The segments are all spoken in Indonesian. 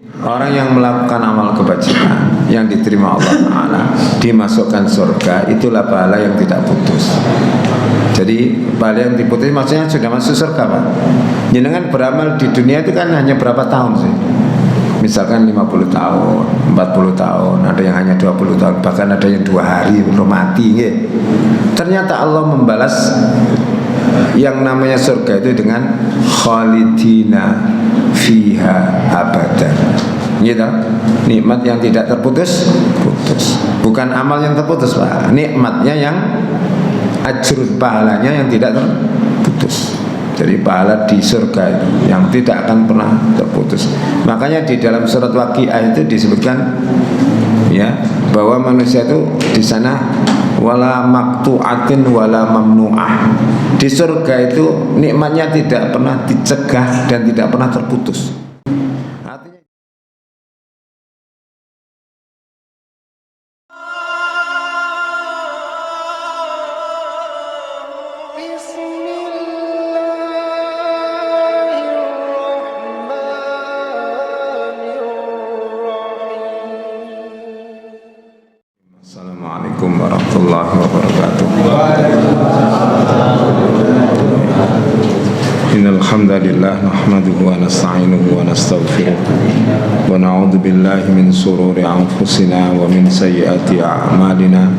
Orang yang melakukan amal kebajikan yang diterima Allah Ta'ala dimasukkan surga, itulah pahala yang tidak putus. Jadi pahala yang diputus maksudnya sudah masuk surga, Pak. Jenengan beramal di dunia itu kan hanya berapa tahun sih? Misalkan 50 tahun, 40 tahun, ada yang hanya 20 tahun, bahkan ada yang 2 hari belum mati ya. Ternyata Allah membalas yang namanya surga itu dengan khalidina fiha abadan, gitu. Nikmat yang tidak terputus, bukan amal yang terputus, Pak. Nikmatnya yang ajrut, pahalanya yang tidak terputus. Jadi pahala di surga itu yang tidak akan pernah terputus. Makanya di dalam surat Waqiah itu disebutkan ya bahwa manusia itu di sana wala maqtu'atin wala mamnu'ah. Di surga itu nikmatnya tidak pernah dicegah dan tidak pernah terputus. Artinya Assalamualaikum warahmatullahi wabarakatuh. Innal hamdalillah nahmaduhu wa nasta'inuhu wa nastaghfiruh wa na'udzu billahi min shururi anfusina wa min sayyiati a'malina.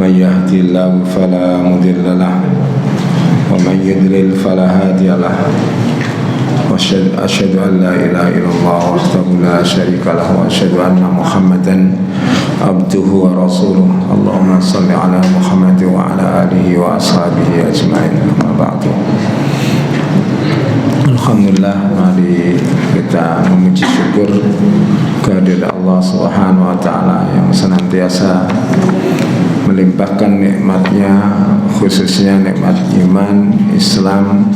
May yahdihillahu fala mudilla lahu wa may yudlil fala hadiya lahu. Asyhadu an la ilaha illallah wahdahu la syarika lahu wa asyhadu anna Muhammadan abduhu wa rasuluh. Allahumma salli ala Muhammad wa ala alihi wa ashabihi ajma'in. Amma ba'du. Alhamdulillah, mari kita memuji syukur kehadirat Allah Subhanahu wa taala yang senantiasa melimpahkan nikmatnya, khususnya nikmat iman, Islam,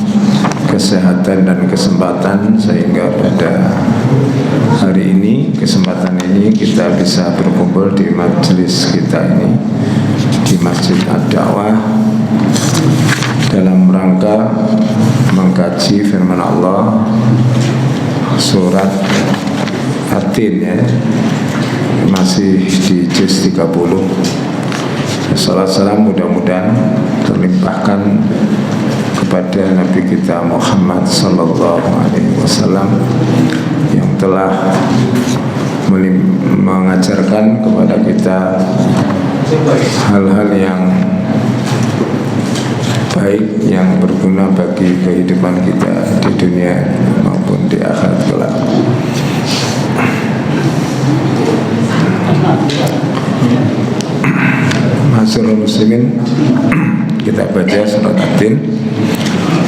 kesehatan dan kesempatan, sehingga pada hari ini, kesempatan ini kita bisa berkumpul di majelis kita ini, di Masjid Ad-Da'wah, dalam rangka mengkaji firman Allah surat At-Tin ya, masih di juz 30. Salam salam mudah-mudahan terlimpahkan kepada Nabi kita Muhammad sallallahu alaihi wasallam yang telah mengajarkan kepada kita hal-hal yang baik yang berguna bagi kehidupan kita di dunia maupun di akhirat kelak. Masyarul muslimin, kita baca surat At-Tin.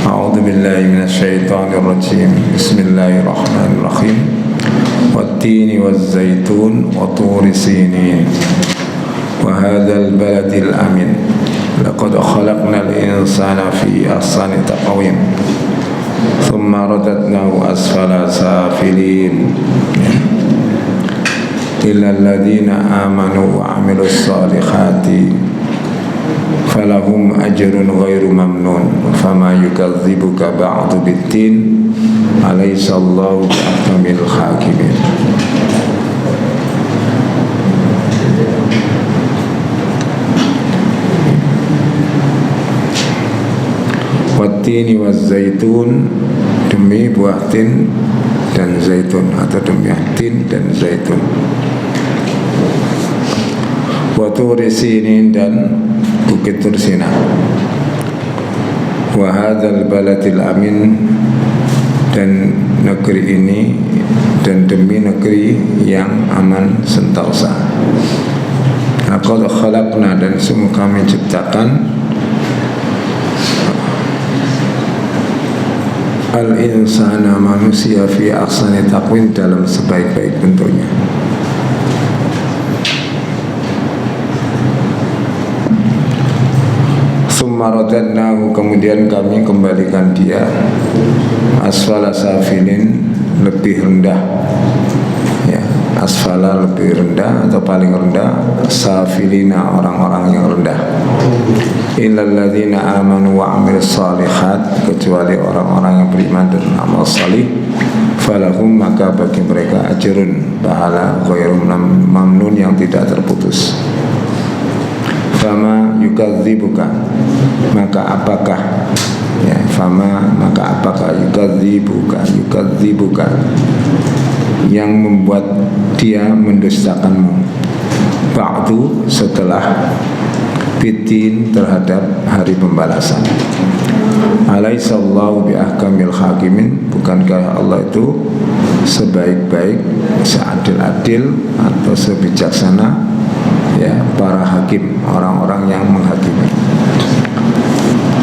A'udzu billahi minasyaitonir rajim. Bismillahirrahmanirrahim. Wat-tini waz-zaitun wa turi sinin wa hadzal baladil amin. Laqad khalaqnal insana fi ahsani taqwim. Thumma radadnahu asfala safilin. Illa alladhina amanu wa amilus salihati falahum ajrun ghairu mamnun fama yukadzibuka ba'du bid-din alaysa Allahu bi'ahkamil hakimin. Wat-tini waz-zaitun, demi buah tin dan zaitun, atau demi tin dan zaitun. Wa turi sinin, dan bukit Tursina. Wa hadzal baladil amin, dan negeri ini, dan demi negeri yang aman sentosa. Laqad khalaqna, dan sungguh kami ciptakan al-insana, manusia, fi ahsani taqwim, dalam sebaik-baik bentuknya. Summa radadnahu, kemudian kami kembalikan dia asfala safilin, lebih rendah ya, asfala lebih rendah atau paling rendah, safilina orang-orang yang rendah. Illal ladzina amanu wa amilus shalihat, kecuali orang-orang yang beriman dan amal salih, falahum maka bagi mereka ajrun pahala ghairu mamnun yang tidak terputus. Fama yukadzibuka maka apakah ya fama maka apakah yukadzibuka yang membuat dia mendustakanmu ba'du setelah fitin terhadap hari pembalasan. Alaihissallahu biahkamil hakimin, bukankah Allah itu sebaik-baik, seadil-adil atau sebijaksana ya para hakim, orang-orang yang menghakimi.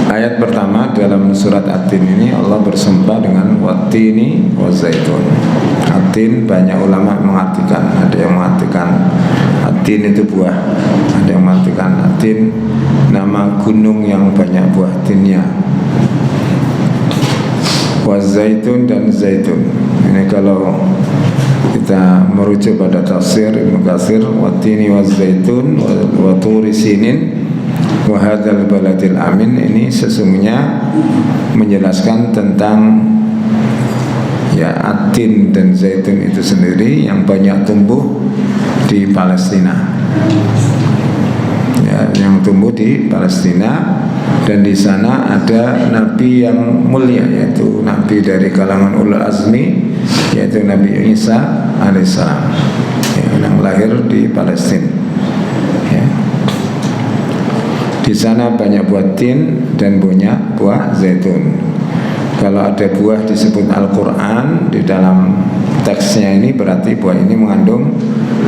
Ayat pertama dalam surat At-Tin ini Allah bersumpah dengan wattini wazaitun. At-Tin banyak ulama mengartikan, ada yang mengartikan At-Tin itu buah, ada yang mengartikan At-Tin nama gunung yang banyak buah tinnya. Wazaitun dan zaitun. Ini kalau kita merujuk pada tafsir Ibnu Katsir, wattini wazaitun wa turi sinin wa hadzal baladil amin, ini sesungguhnya menjelaskan tentang ya At-Tin dan zaitun itu sendiri yang banyak tumbuh di Palestina. Ya, yang tumbuh di Palestina, dan di sana ada nabi yang mulia, yaitu nabi dari kalangan ulul azmi, yaitu Nabi Isa alaihissalam yang lahir di Palestina. Ya. Di sana banyak buah tin dan banyak buah zaitun. Kalau ada buah disebut Al-Quran di dalam teksnya ini, berarti buah ini mengandung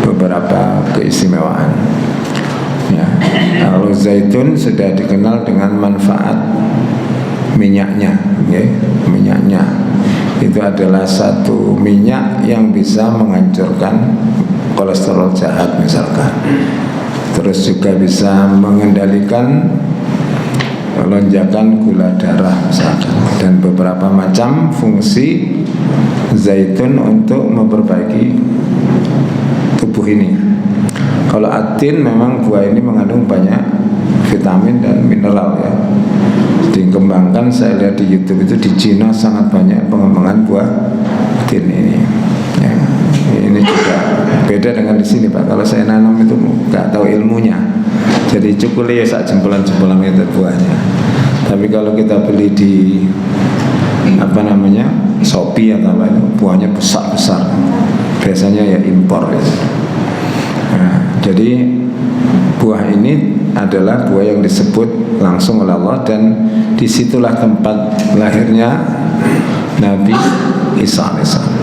beberapa keistimewaan. Ya, kalau zaitun sudah dikenal dengan manfaat minyaknya, ya, minyaknya itu adalah satu minyak yang bisa menghancurkan kolesterol jahat misalkan, terus juga bisa mengendalikan lonjakan gula darah misalkan, dan beberapa macam fungsi zaitun untuk memperbaiki tubuh ini. Kalau At-Tin memang buah ini mengandung banyak vitamin dan mineral ya. Dikembangkan, saya lihat di YouTube itu di Cina sangat banyak pengembangan buah tin ini. Ya, ini juga beda dengan di sini Pak. Kalau saya nanam itu nggak tahu ilmunya. Jadi cukuli ya sak jempolan-jempolan itu buahnya. Tapi kalau kita beli di Shopee atau apa itu, buahnya besar-besar. Biasanya ya impor ya. Nah, jadi buah ini adalah buah yang disebut langsung oleh Allah, dan disitulah tempat lahirnya Nabi Isa alaihissalam.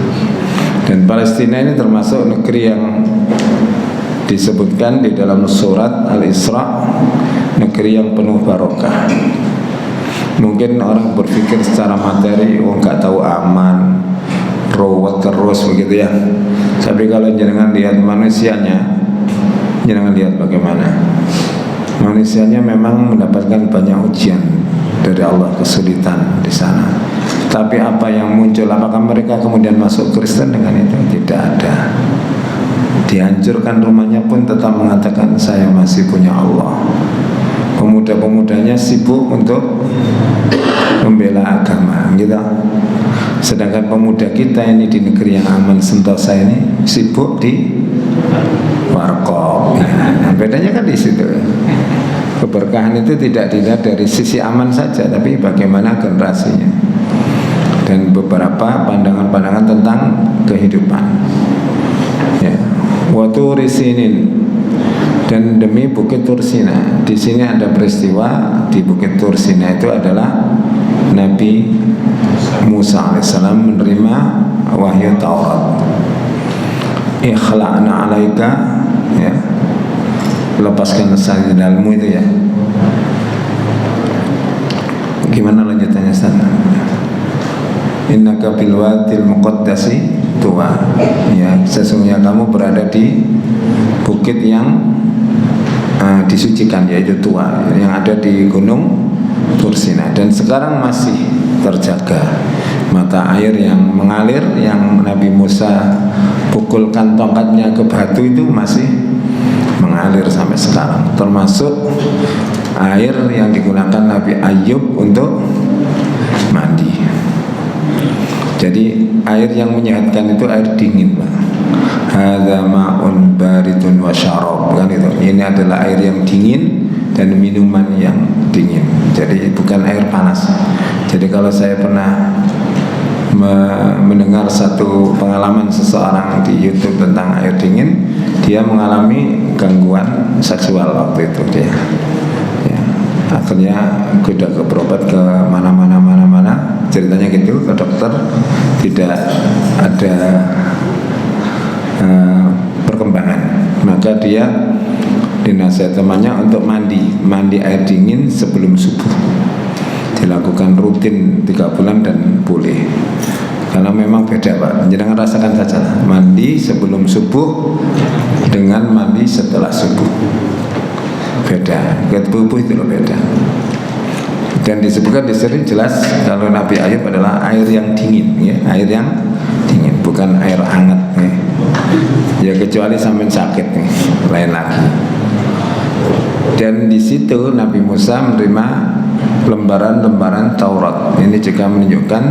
Dan Palestina ini termasuk negeri yang disebutkan di dalam surat Al-Isra, negeri yang penuh barokah. Mungkin orang berpikir secara materi, nggak tahu aman, ruwet terus begitu ya. Tapi kalau jangan lihat manusianya, jangan lihat bagaimana manusianya memang mendapatkan banyak ujian dari Allah, kesulitan di sana. Tapi apa yang muncul? Apakah mereka kemudian masuk Kristen dengan itu? Tidak ada. Dihancurkan rumahnya pun tetap mengatakan saya masih punya Allah. Pemuda-pemudanya sibuk untuk membela agama, gitu. Sedangkan pemuda kita ini di negeri yang aman sentosa ini sibuk di warkop. Nah, bedanya kan di situ. Keberkahan itu tidak dilihat dari sisi aman saja, tapi bagaimana generasinya dan beberapa pandangan-pandangan tentang kehidupan. Ya, watu risinin, dan demi Bukit Tursina. Di sini ada peristiwa di Bukit Tursina, itu adalah Nabi Musa alaihissalam menerima wahyu Taurat. Ikhla'na alaika, ya, lepaskan sandalmu itu ya. Gimana lanjutannya sana? Innaka bil wadil muqaddasi tuwa, ya, sesungguhnya kamu berada di bukit yang disucikan, yaitu Tuwa, yang ada di Gunung Tursina, dan sekarang masih terjaga mata air yang mengalir, yang Nabi Musa pukulkan tongkatnya ke batu itu masih mengalir sampai sekarang, termasuk air yang digunakan Nabi Ayub untuk mandi. Jadi air yang menyehatkan itu air dingin, Pak. Hadza ma'un baridun wa syarab, kan itu. Ini adalah air yang dingin dan minuman yang dingin. Jadi bukan air panas. Jadi kalau saya pernah mendengar satu pengalaman seseorang di YouTube tentang air dingin, dia mengalami gangguan seksual waktu itu dia. Ya, akhirnya sudah berobat ke mana-mana ceritanya gitu, ke dokter, tidak ada perkembangan. Maka dia dinasihat temannya untuk mandi air dingin sebelum subuh, dilakukan rutin 3 bulan dan pulih. Karena memang beda, Pak. Jangan rasakan saja mandi sebelum subuh dengan mandi setelah subuh, beda. Tubuh itu loh beda. Dan disebutkan di sini jelas kalau Nabi Ayub adalah air yang dingin, ya, air yang dingin, bukan air hangat, ya. Ya kecuali sampai sakit, nih, lain lagi. Dan di situ Nabi Musa menerima lembaran-lembaran Taurat. Ini juga menunjukkan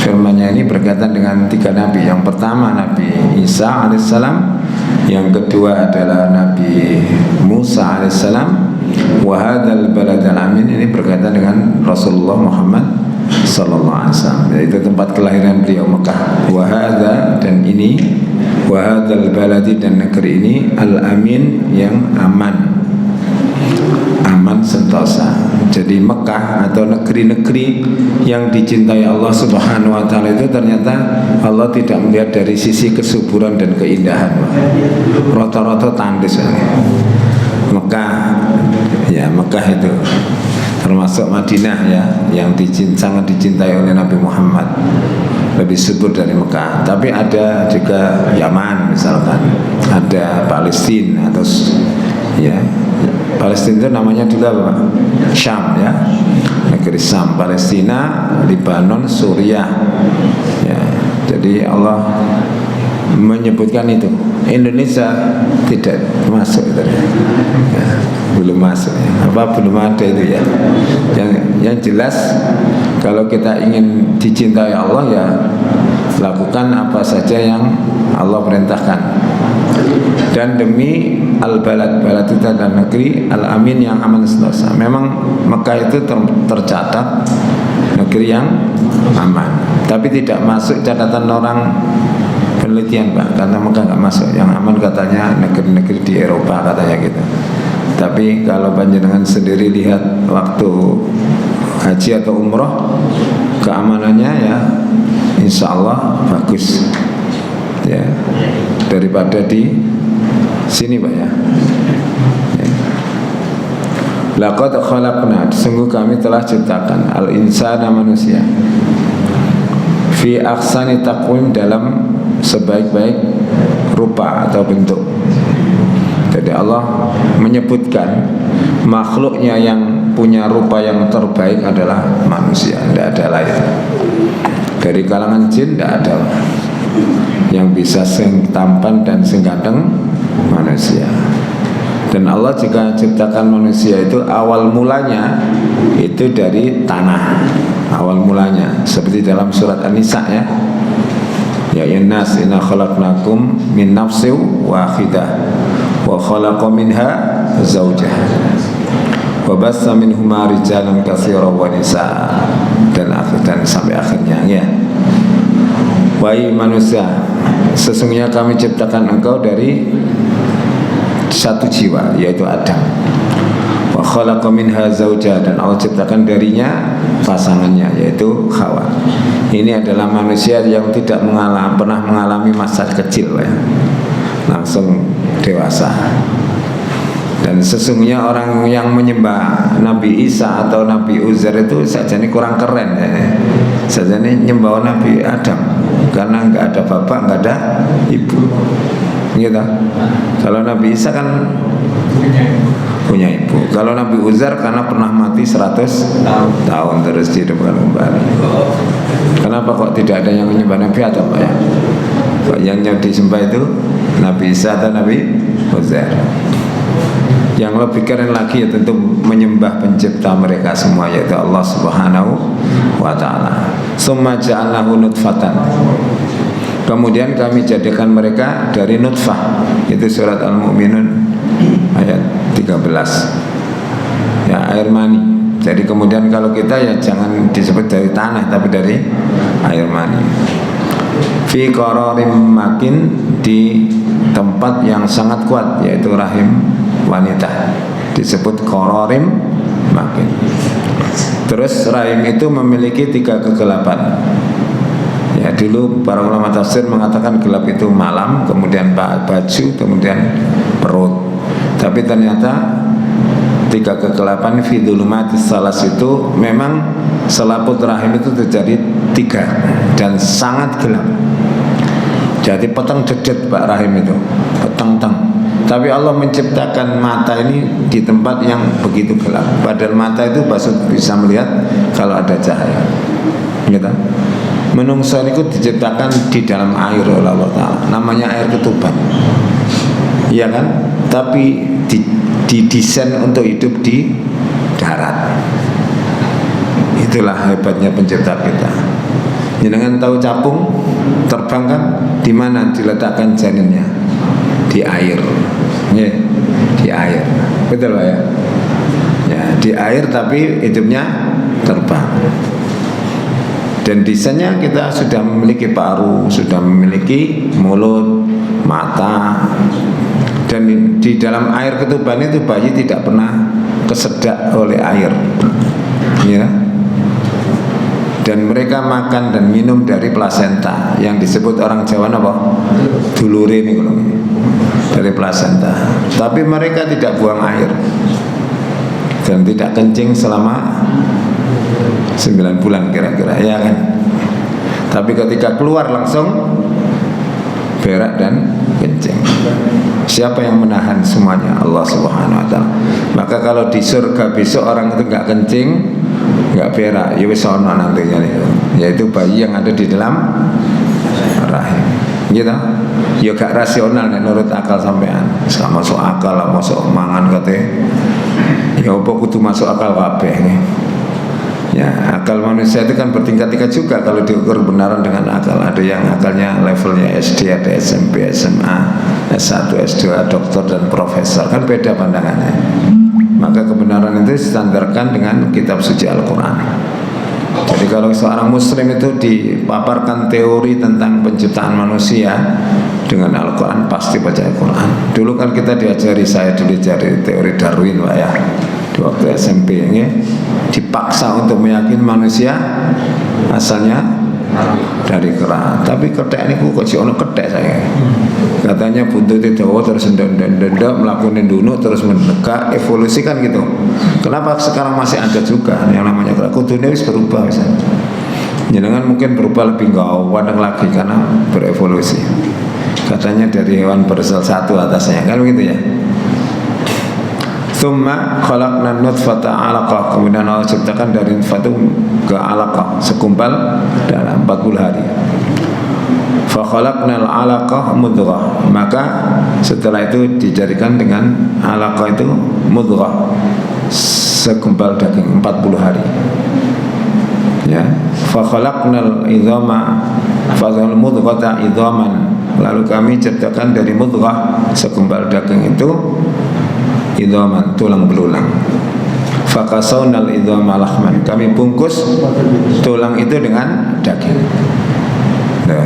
firman-Nya ini berkaitan dengan 3 nabi. Yang pertama Nabi Isa alaihissalam, yang kedua adalah Nabi Musa alaihissalam. Wa hadzal baladal amin, ini berkaitan dengan Rasulullah Muhammad sallallahu alaihi wasallam, yaitu tempat kelahiran beliau, Mekah. Wa hadza, dan ini, wa hadzal baladi, dan negeri ini, al amin, yang aman sentosa. Jadi Mekah atau negeri-negeri yang dicintai Allah Subhanahu wa taala itu ternyata Allah tidak melihat dari sisi kesuburan dan keindahan. Rata-rata tandus. Mekah, ya Mekah itu termasuk Madinah, ya, yang sangat dicintai oleh Nabi Muhammad, lebih subur dari Mekah. Tapi ada juga Yaman misalkan, ada Palestina, atau ya Palestina itu namanya juga apa? Syam, ya, negeri Syam, Palestina, Lebanon, Suriah, ya. Jadi Allah menyebutkan itu. Indonesia tidak masuk itu, ya, belum masuk, ya. Apa belum ada itu, ya. Yang jelas kalau kita ingin dicintai Allah, ya lakukan apa saja yang Allah perintahkan. Dan demi al-balad itu adalah negeri al-amin, yang aman sentosa. Memang Mekah itu tercatat negeri yang aman, tapi tidak masuk catatan orang penelitian, Pak, karena Mekah nggak masuk. Yang aman katanya negeri-negeri di Eropa katanya gitu. Tapi kalau panjenengan sendiri lihat waktu haji atau umroh, keamanannya ya insya Allah bagus, ya, daripada di sini, Pak, ya. Laqad khalaqna, sungguh kami telah ciptakan al-insana, manusia, fi ahsani taqwim, dalam sebaik-baik rupa atau bentuk. Jadi Allah menyebutkan makhluknya yang punya rupa yang terbaik adalah manusia, tidak ada lain. Dari kalangan jin tidak ada yang bisa sing tampan dan sing ganteng manusia. Dan Allah juga ciptakan manusia itu awal mulanya itu dari tanah, awal mulanya, seperti dalam surat An-Nisa, ya. Ya innas inna khalaqnakum min nafsin wahidah wa khalaqa minha zawjaha wa bassa minhuma rijalan katsiran wa nisaa, dan sampai akhirnya, ya. Wahai manusia, sesungguhnya kami ciptakan engkau dari satu jiwa, yaitu Adam. Wa khalaqa minha zawjaha, dan Allah ciptakan darinya pasangannya, yaitu Hawa. Ini adalah manusia yang tidak pernah mengalami masa kecil, ya, langsung dewasa. Dan sesungguhnya orang yang menyembah Nabi Isa atau Nabi Uzair itu saja ini kurang keren, ya. Saja ini nyembah Nabi Adam, karena nggak ada bapak, nggak ada ibu, gitu. Kalau Nabi Isa kan punya ibu. Kalau Nabi Uzair karena pernah mati 100 tahun terus dihidupkan kembali. Kenapa kok tidak ada yang menyembah Nabi Adam, Pak, ya? Kok yang disembah itu Nabi Isa atau Nabi Uzair? Yang lebih keren lagi ya tentu menyembah pencipta mereka semua, yaitu Allah Subhanahu wa ta'ala. Tsumma ja'alnahu nutfatan. Kemudian kami jadikan mereka dari nutfah. Itu surat Al-Mu'minun ayat 13. Ya, air mani. Jadi kemudian kalau kita ya jangan disebut dari tanah tapi dari air mani. Fi qararim makin, di tempat yang sangat kuat, yaitu rahim wanita, disebut qararim makin. Terus rahim itu memiliki 3 kegelapan. Ya, dulu para ulama tafsir mengatakan gelap itu malam, kemudian baju, kemudian perut. Tapi ternyata 3 kegelapan fi dzulumatis salas itu memang selaput rahim itu terjadi 3 dan sangat gelap. Jadi peteng dedet Pak rahim itu, peteng-teng. Tapi Allah menciptakan mata ini di tempat yang begitu gelap. Padahal mata itu bisa melihat kalau ada cahaya. Gitu. Menungso itu diciptakan di dalam air oleh Allah Ta'ala, namanya air ketuban, iya kan? Tapi didesain untuk hidup di darat. Itulah hebatnya pencipta kita. Jangan tahu capung terbang kan? Di mana diletakkan janinnya? Di air, ya, di air, betul Pak ya? Ya, di air tapi hidupnya terbang. Dan desainnya kita sudah memiliki paru, sudah memiliki mulut, mata. Dan di dalam air ketuban itu bayi tidak pernah kesedak oleh air, ya. Dan mereka makan dan minum dari plasenta, yang disebut orang Jawa apa? Dulure ini, dari plasenta. Tapi mereka tidak buang air dan tidak kencing selama 9 bulan kira-kira, ya kan? Tapi ketika keluar langsung berak dan kencing. Siapa yang menahan semuanya? Allah Subhanahu wa Ta'ala. Maka kalau di surga besok orang itu enggak kencing, enggak berak, ya wis ono nantinya, yaitu bayi yang ada di dalam rahim. Gitu. Ya gak rasional nek menurut akal sampean. Sama masuk akal lah, masuk mangan kate. Ya apa kudu masuk akal kabeh nih. Ya, akal manusia itu kan bertingkat-tingkat juga kalau diukur kebenaran dengan akal. Ada yang akalnya levelnya SD, ada SMP, SMA, S1, S2, doktor dan profesor. Kan beda pandangannya. Maka kebenaran itu distandarkan dengan kitab suci Al-Quran. Jadi kalau seorang muslim itu dipaparkan teori tentang penciptaan manusia dengan Al-Quran, pasti baca Al-Quran. Dulu kan kita diajari, saya dulu diajari teori Darwin Pak ya, di waktu SMP ini dipaksa untuk meyakini manusia asalnya dari kera. Tapi kethek niku kok si ono kethek saya. Katanya buntutnya dawa terus ndendek melakukan ndunuk terus menegak, evolusi kan gitu. Kenapa sekarang masih ada juga yang namanya kera? Kudune wis berubah misalnya. Jenengan mungkin berubah lebih gawat lagi karena berevolusi. Katanya dari hewan bersel satu atasnya, kan begitu ya. Tsumma khalaqna nutfata 'alaqah. Kemudian Allah ciptakan dari nutfah ke 'alaqah, segumpal dalam 40 hari. Fa khalaqnal 'alaqah mudghah. Maka setelah itu dijadikan dengan 'alaqah itu mudghah, segumpal daging 40 hari. Ya, fa khalaqnal idhama fa dzal mudghata idhaman. Lalu kami ciptakan dari mudghah, segumpal daging itu, idhaman, tulang belulang. Fakasawnal idhama lahman. Kami bungkus tulang itu dengan daging. Nah,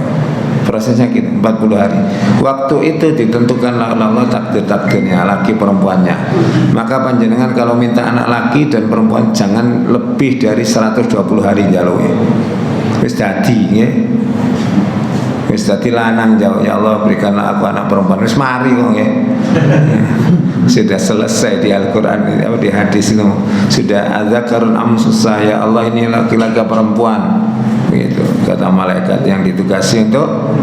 prosesnya gitu 40 hari. Waktu itu ditentukan oleh Allah takdir-takdirnya, laki perempuannya. Maka panjenengan kalau minta anak laki dan perempuan jangan lebih dari 120 hari njaluke. Wis dadi nggih. Wis dadi lanang jawab, ya Allah berikanlah aku anak perempuan. Wis mari kok nggih. Sudah selesai di Al-Quran, di hadis itu sudah adzakarun am unsa, ya Allah ini laki-laki perempuan, begitu kata malaikat yang ditugasi untuk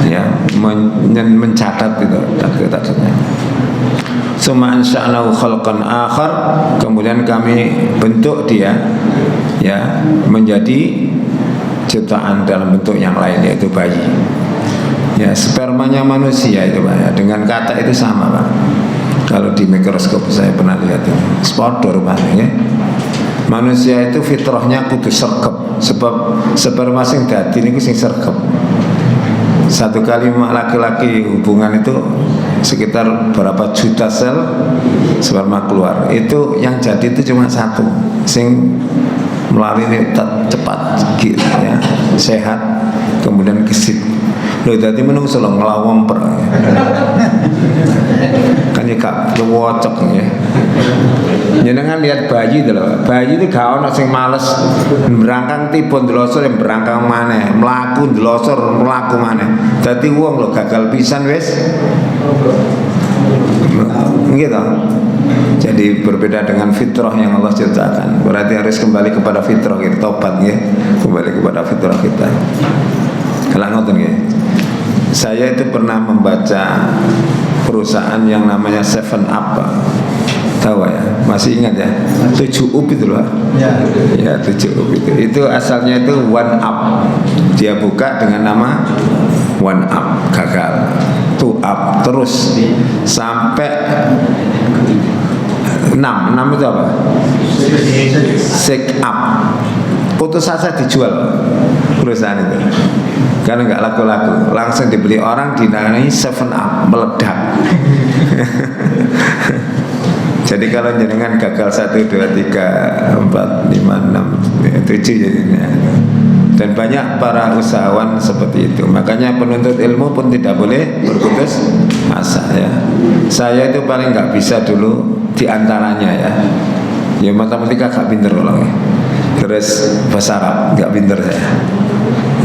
ya mencatat itu takdir-takdirnya. Summa ansha'nahu khalqan akhar. Kemudian kami bentuk dia ya menjadi ciptaan dalam bentuk yang lain, yaitu bayi. Ya, spermanya manusia itu Pak ya, dengan kata itu sama Pak. Kalau di mikroskop saya pernah lihat itu, sport rupanya ya. Manusia itu fitrahnya kudu sergep, sebab sperma sing dadi niku sing sergep. Satu kali laki-laki hubungan itu sekitar berapa juta sel sperma keluar. Itu yang jadi itu cuma satu, sing melalui ini cepat, gitu, ya, sehat, kemudian gesit. Loh, tadi menungso lo ngelawang per, kan ya gak wocok ya. Jenengan lihat bayi itu loh, bayi itu gak ono sing males berangkang tipun delosor yang berangkang mana, melaku delosor melaku mana. Tadi uang lo gagal pisan wes, gitu. Jadi berbeda dengan fitrah yang Allah ciptakan. Berarti harus kembali kepada fitrah kita, tobat ya, kembali kepada fitrah kita. Kalau ngoten ya. Saya itu pernah membaca perusahaan yang namanya 7up, tahu ya? Masih ingat ya? 7up itu loh. Ya 7up itu. Itu asalnya itu 1up. Dia buka dengan nama 1up, gagal. 2up terus sampai 6 itu apa? 6up. Putus asa dijual perusahaan itu karena nggak laku-laku, langsung dibeli orang, dinamai 7up, meledak. Jadi kalau jenengan gagal 1, 2, 3, 4, 5, 6, 7 jadinya. Dan banyak para usahawan seperti itu. Makanya penuntut ilmu pun tidak boleh berputus asa ya. Saya itu paling nggak bisa dulu diantaranya ya. Ya matematika gak pinter kalau ya. Terus bahasa Arab gak pinter saya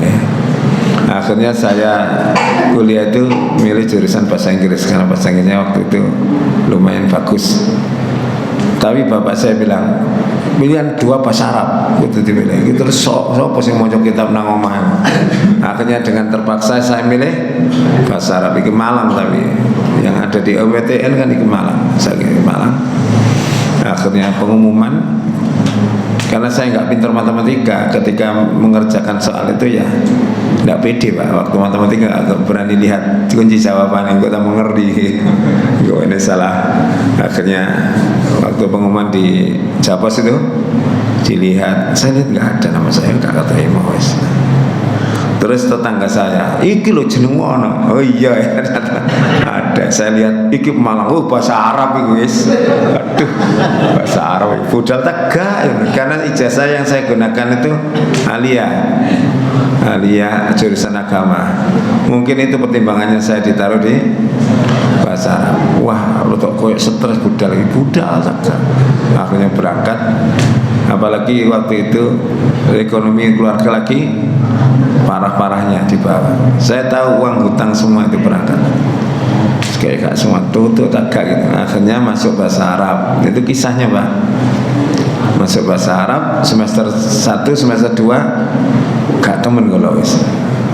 ya. Akhirnya saya kuliah itu milih jurusan bahasa Inggris karena bahasa Inggrisnya waktu itu lumayan bagus. Tapi bapak saya bilang pilihan 2 bahasa Arab itu dipilih. Gitu terus so posing mau kitab nang omahan. Akhirnya dengan terpaksa saya milih bahasa Arab di Malang, tapi yang ada di OWTN kan di Malang. Saya di Malang. Akhirnya pengumuman, karena saya nggak pintar matematika, ketika mengerjakan soal itu ya nggak pede Pak. Waktu matematika nggak berani lihat kunci jawaban, yang tak mengerti gue ini salah. Akhirnya waktu pengumuman di Japos itu dilihat, saya lihat nggak ada nama saya, nggak keterima wes. Terus tetangga saya, iki lo jeneng ono. Oh iya ya, ada. Saya lihat iki Malang, oh bahasa Arab itu guys. Aduh, bahasa Arab. Budal tegak, karena ijazah yang saya gunakan itu aliyah jurusan agama. Mungkin itu pertimbangannya saya ditaruh di bahasa Arab. Wah, lo kok koyok stres budal tegak. Akhirnya berangkat. Apalagi waktu itu ekonomi keluarga lagi parah-parahnya di bawah. Saya tahu uang hutang semua itu berangkat. Kayak gak semua tutup tagak gitu. Akhirnya masuk bahasa Arab. Itu kisahnya Pak. Masuk bahasa Arab semester 1, semester 2 gak temen kalau wis.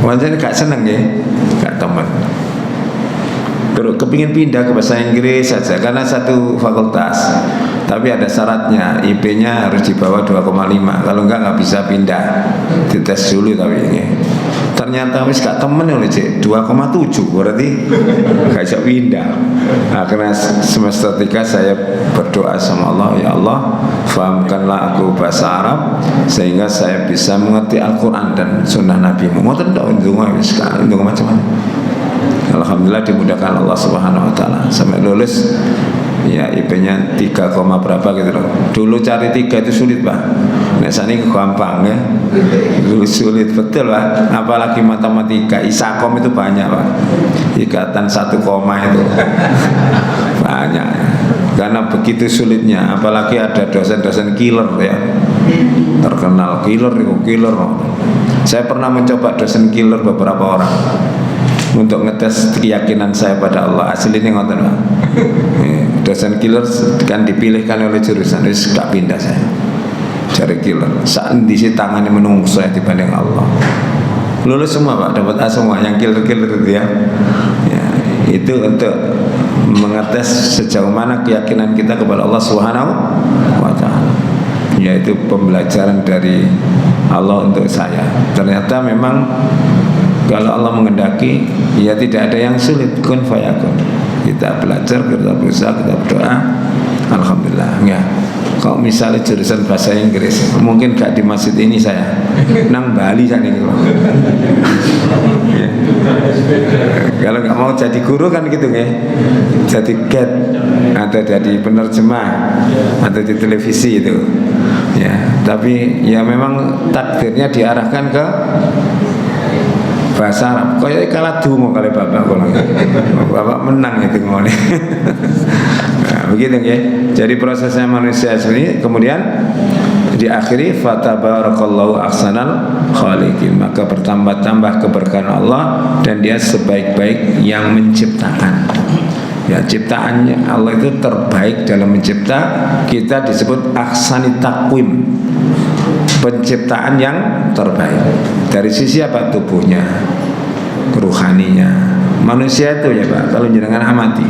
Wajar gak seneng ya, gak temen. Terus kepingin pindah ke bahasa Inggris saja karena satu fakultas. Tapi ada syaratnya, IP-nya harus di bawah 2,5. Kalau enggak bisa pindah. Dites dulu tapi ini. Ternyata wis gak temen oleh cek 2,7 berarti gak bisa pindah. Akhirnya semester 3 saya berdoa sama Allah, ya Allah, fahamkanlah aku bahasa Arab sehingga saya bisa mengerti Al-Quran dan Sunnah Nabi. Mau tentu itu macam-macam. Alhamdulillah dimudahkan Allah Subhanahu Wa Taala sampai lulus. Ya IP-nya 3, berapa gitu loh. Dulu cari 3 itu sulit Pak. Nek sani gampang ya. Dulu sulit betul Pak. Apalagi matematika, isakom itu banyak Pak. Ikatan 1 koma itu banyak. Karena begitu sulitnya. Apalagi ada dosen-dosen killer ya. Terkenal killer itu killer. Saya pernah mencoba dosen killer beberapa orang untuk ngetes keyakinan saya pada Allah. Aslinya ngoten Pak. Dosen killer kan dipilihkan oleh jurusan, wis gak pindah saya. Cari killer. Saat di sini tangannya menunggu saya dibanding Allah. Lulus semua Pak, dapat A semua yang killer-killer itu ya. Ya, itu untuk mengetes sejauh mana keyakinan kita kepada Allah Subhanahu wa Ta'ala. Yaitu pembelajaran dari Allah untuk saya. Ternyata memang kalau Allah mengendaki, ya tidak ada yang sulit, kun fayakun. Kita belajar, kita berusaha, kita berdoa, alhamdulillah. Ya. kok misalnya jurusan bahasa Inggris, mungkin gak di masjid ini saya, nang Bali sana gitu. Ya. Kalau nggak mau jadi guru kan gitu ya, jadi guide atau jadi penerjemah atau di televisi itu. Ya, tapi ya memang takdirnya diarahkan ke bahasa Arab. Kayak kalah dungo kali bapak kalau bapak menang itu ngomongnya. Nah, begitu ya. Jadi prosesnya manusia ini kemudian diakhiri fatabarakallahu ahsanal khaliqin, maka bertambah-tambah keberkahan Allah dan dia sebaik-baik yang menciptakan. Ya, ciptaannya Allah itu terbaik dalam mencipta. Kita disebut ahsani takwim, penciptaan yang terbaik. Dari sisi apa? Tubuhnya, ruhaninya. Manusia itu ya Pak, kalau jenengan amati,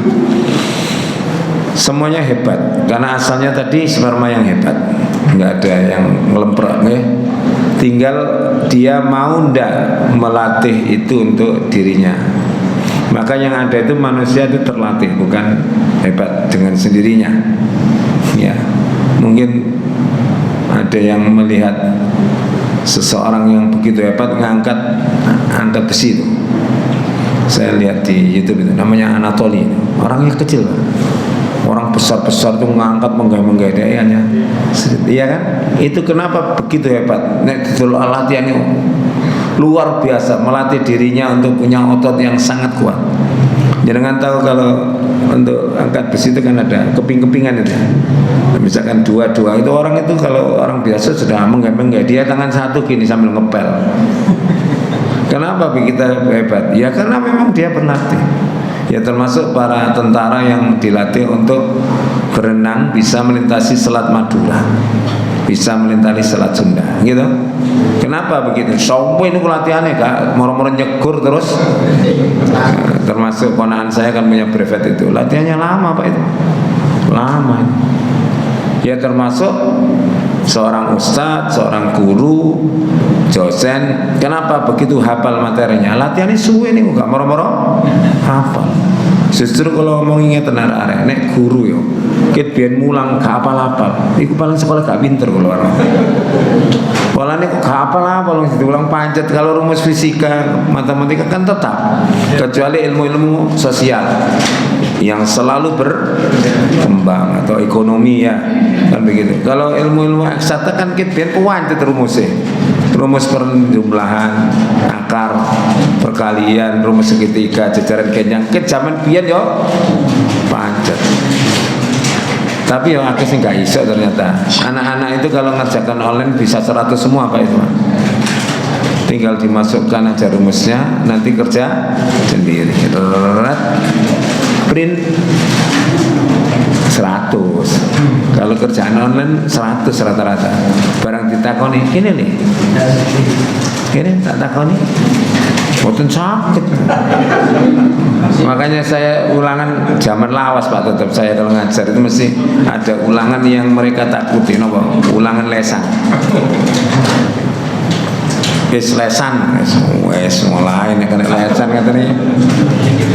semuanya hebat karena asalnya tadi sperma yang hebat, nggak ada yang ngelemprek ya. Tinggal dia mau ndak melatih itu untuk dirinya. Maka yang ada itu manusia itu terlatih, bukan hebat dengan sendirinya. Ya, mungkin ada yang melihat seseorang yang begitu hebat angkat besi itu. Saya lihat di YouTube itu, namanya Anatoly. Orangnya kecil, orang besar-besar tuh ngangkat menggayanya. Iya kan? Itu kenapa begitu hebat? Nek latihannya luar biasa, melatih dirinya untuk punya otot yang sangat kuat. Jangan tahu kalau untuk angkat besi itu kan ada keping-kepingan itu. Misalkan dua itu orang itu, kalau orang biasa sudah menggay dia tangan satu gini sambil ngepel. Kenapa kita hebat? Ya karena memang dia berlatih. Ya termasuk para tentara yang dilatih untuk berenang bisa melintasi Selat Madura, bisa melintasi Selat Sunda, gitu. Kenapa begitu? Semua ini latihannya kak, moro-moro nyegur terus. Termasuk ponakan saya kan punya brevet itu, latihannya lama Pak itu, lama. Ya termasuk seorang ustadz, seorang guru, dosen. Kenapa begitu hafal materinya? Latihannya suwe nih, gak moro-moro hafal. Justru kalau mau ingat tenar arek, nek guru yo, ket biyen mulang gak apal-apal. Iku paling sekolah gak pinter kalau orang. Polane kok gak apal-apal wis diulang pancet. Kalau rumus fisika, matematika kan tetap. Kecuali ilmu-ilmu sosial yang selalu berkembang atau ekonomi ya, kan begitu. Kalau ilmu-ilmu eksakta kan ket biyen pancet rumusnya. Rumus penjumlahan, akar, perkalian, rumus segitiga, jajaran kenyang. Ke zaman biyen yo pancet. Tapi yang akeh sing gak iso ternyata. Anak-anak itu kalau ngerjakan online bisa 100 semua Pak itu. Tinggal dimasukkan aja rumusnya, nanti kerja sendiri. Print 100. Kalau kerjaan online 100 rata-rata. Barang ditakoni, ini nih. Ini tak takoni. Boten sakit. Makanya saya ulangan zaman lawas Pak, tetap saya kalau ngajar itu mesti ada ulangan yang mereka takuti, nopo? Ulangan lesan. Lesan, wes mulai nek kena lesan katanya.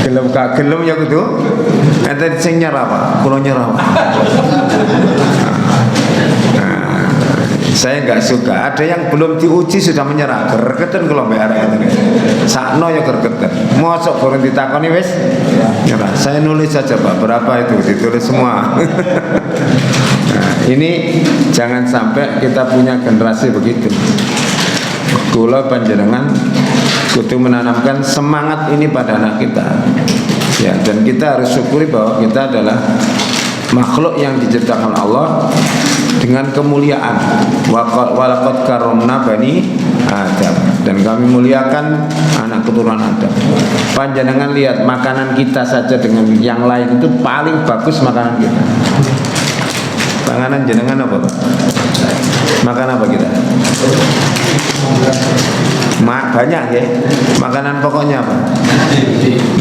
Gelem gak gelem ya kudu. Enten sing nyerah Pak, kula nyerah Pak. Saya nggak suka. Ada yang belum diuji sudah menyerah. Gergeten kalau mbak arek ngene. Sakno ya gergeten. Mosok goreng ditakoni wis nyerah. Saya nulis saja Pak, berapa itu ditulis semua. Nah, ini jangan sampai kita punya generasi begitu. Kula panjenengan kudu menanamkan semangat ini pada anak kita. Ya, dan kita harus syukuri bahwa kita adalah makhluk yang diciptakan Allah dengan kemuliaan. Walaqad karramna bani Adam, dan kami muliakan anak keturunan Adam. Panjenengan lihat makanan kita saja dengan yang lain itu paling bagus makanan kita. Panganan jenengan apa Pak? Makan apa kita? Banyak ya. Makanan pokoknya apa?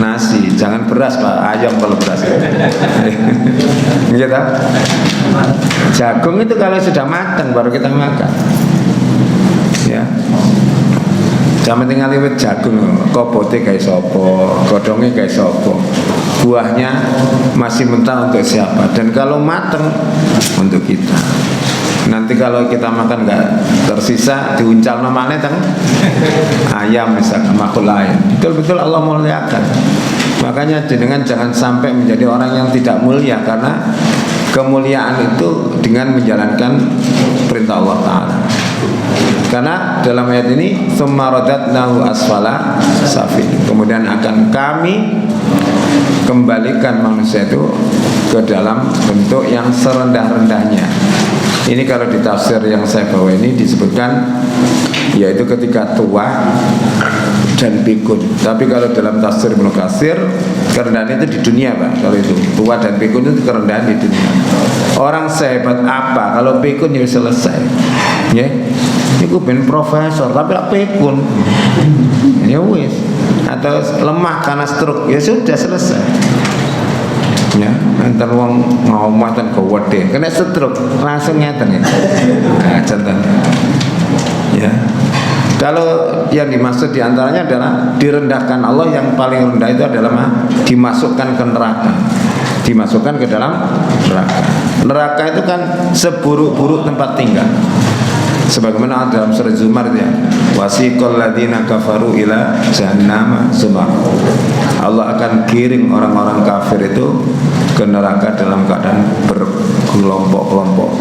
Nasi. Jangan beras Pak, ayam kalau beras. Gitu. Jagung itu kalau sudah matang baru kita makan. Ya. Jangan tinggal liwet jagung, kobote kayak sopo, godongnya kayak sopo. buahnya masih mentah untuk siapa? Dan kalau mateng untuk kita. Nanti kalau kita makan nggak tersisa, diuncal namanya teng ayam misalkan, makhluk lain. Betul-betul Allah muliakan. Makanya jenengan jangan sampai menjadi orang yang tidak mulia, karena kemuliaan itu dengan menjalankan perintah Allah Ta'ala. Karena dalam ayat ini tsumma radadnahu asfala safil, kemudian akan kami kembalikan manusia itu ke dalam bentuk yang serendah-rendahnya. Ini kalau di tafsir yang saya bawa ini disebutkan, yaitu ketika tua dan pikun. Tapi kalau dalam tafsir Ibnu Katsir, kerendahan itu di dunia, Pak. Kalau itu tua dan pikun itu kerendahan di dunia. Orang sehebat apa kalau pikun ya selesai. Ya, itu ben profesor tapi lah pikun. Ya wis. Atau lemah karena stroke, ya sudah selesai. Ya, enten wong ngomong ten gowede, kena stroke langsung ngeten ya. Nah, contohnya. Ya. Kalau yang dimaksud diantaranya adalah direndahkan Allah, yang paling rendah itu adalah dimasukkan ke neraka, dimasukkan ke dalam neraka. Neraka itu kan seburuk-buruk tempat tinggal. Sebagaimana dalam surah Zumar ya, wasiqal ladzina kafaru ila jahannam zumar. Allah akan giring orang-orang kafir itu ke neraka dalam keadaan berkelompok-kelompok.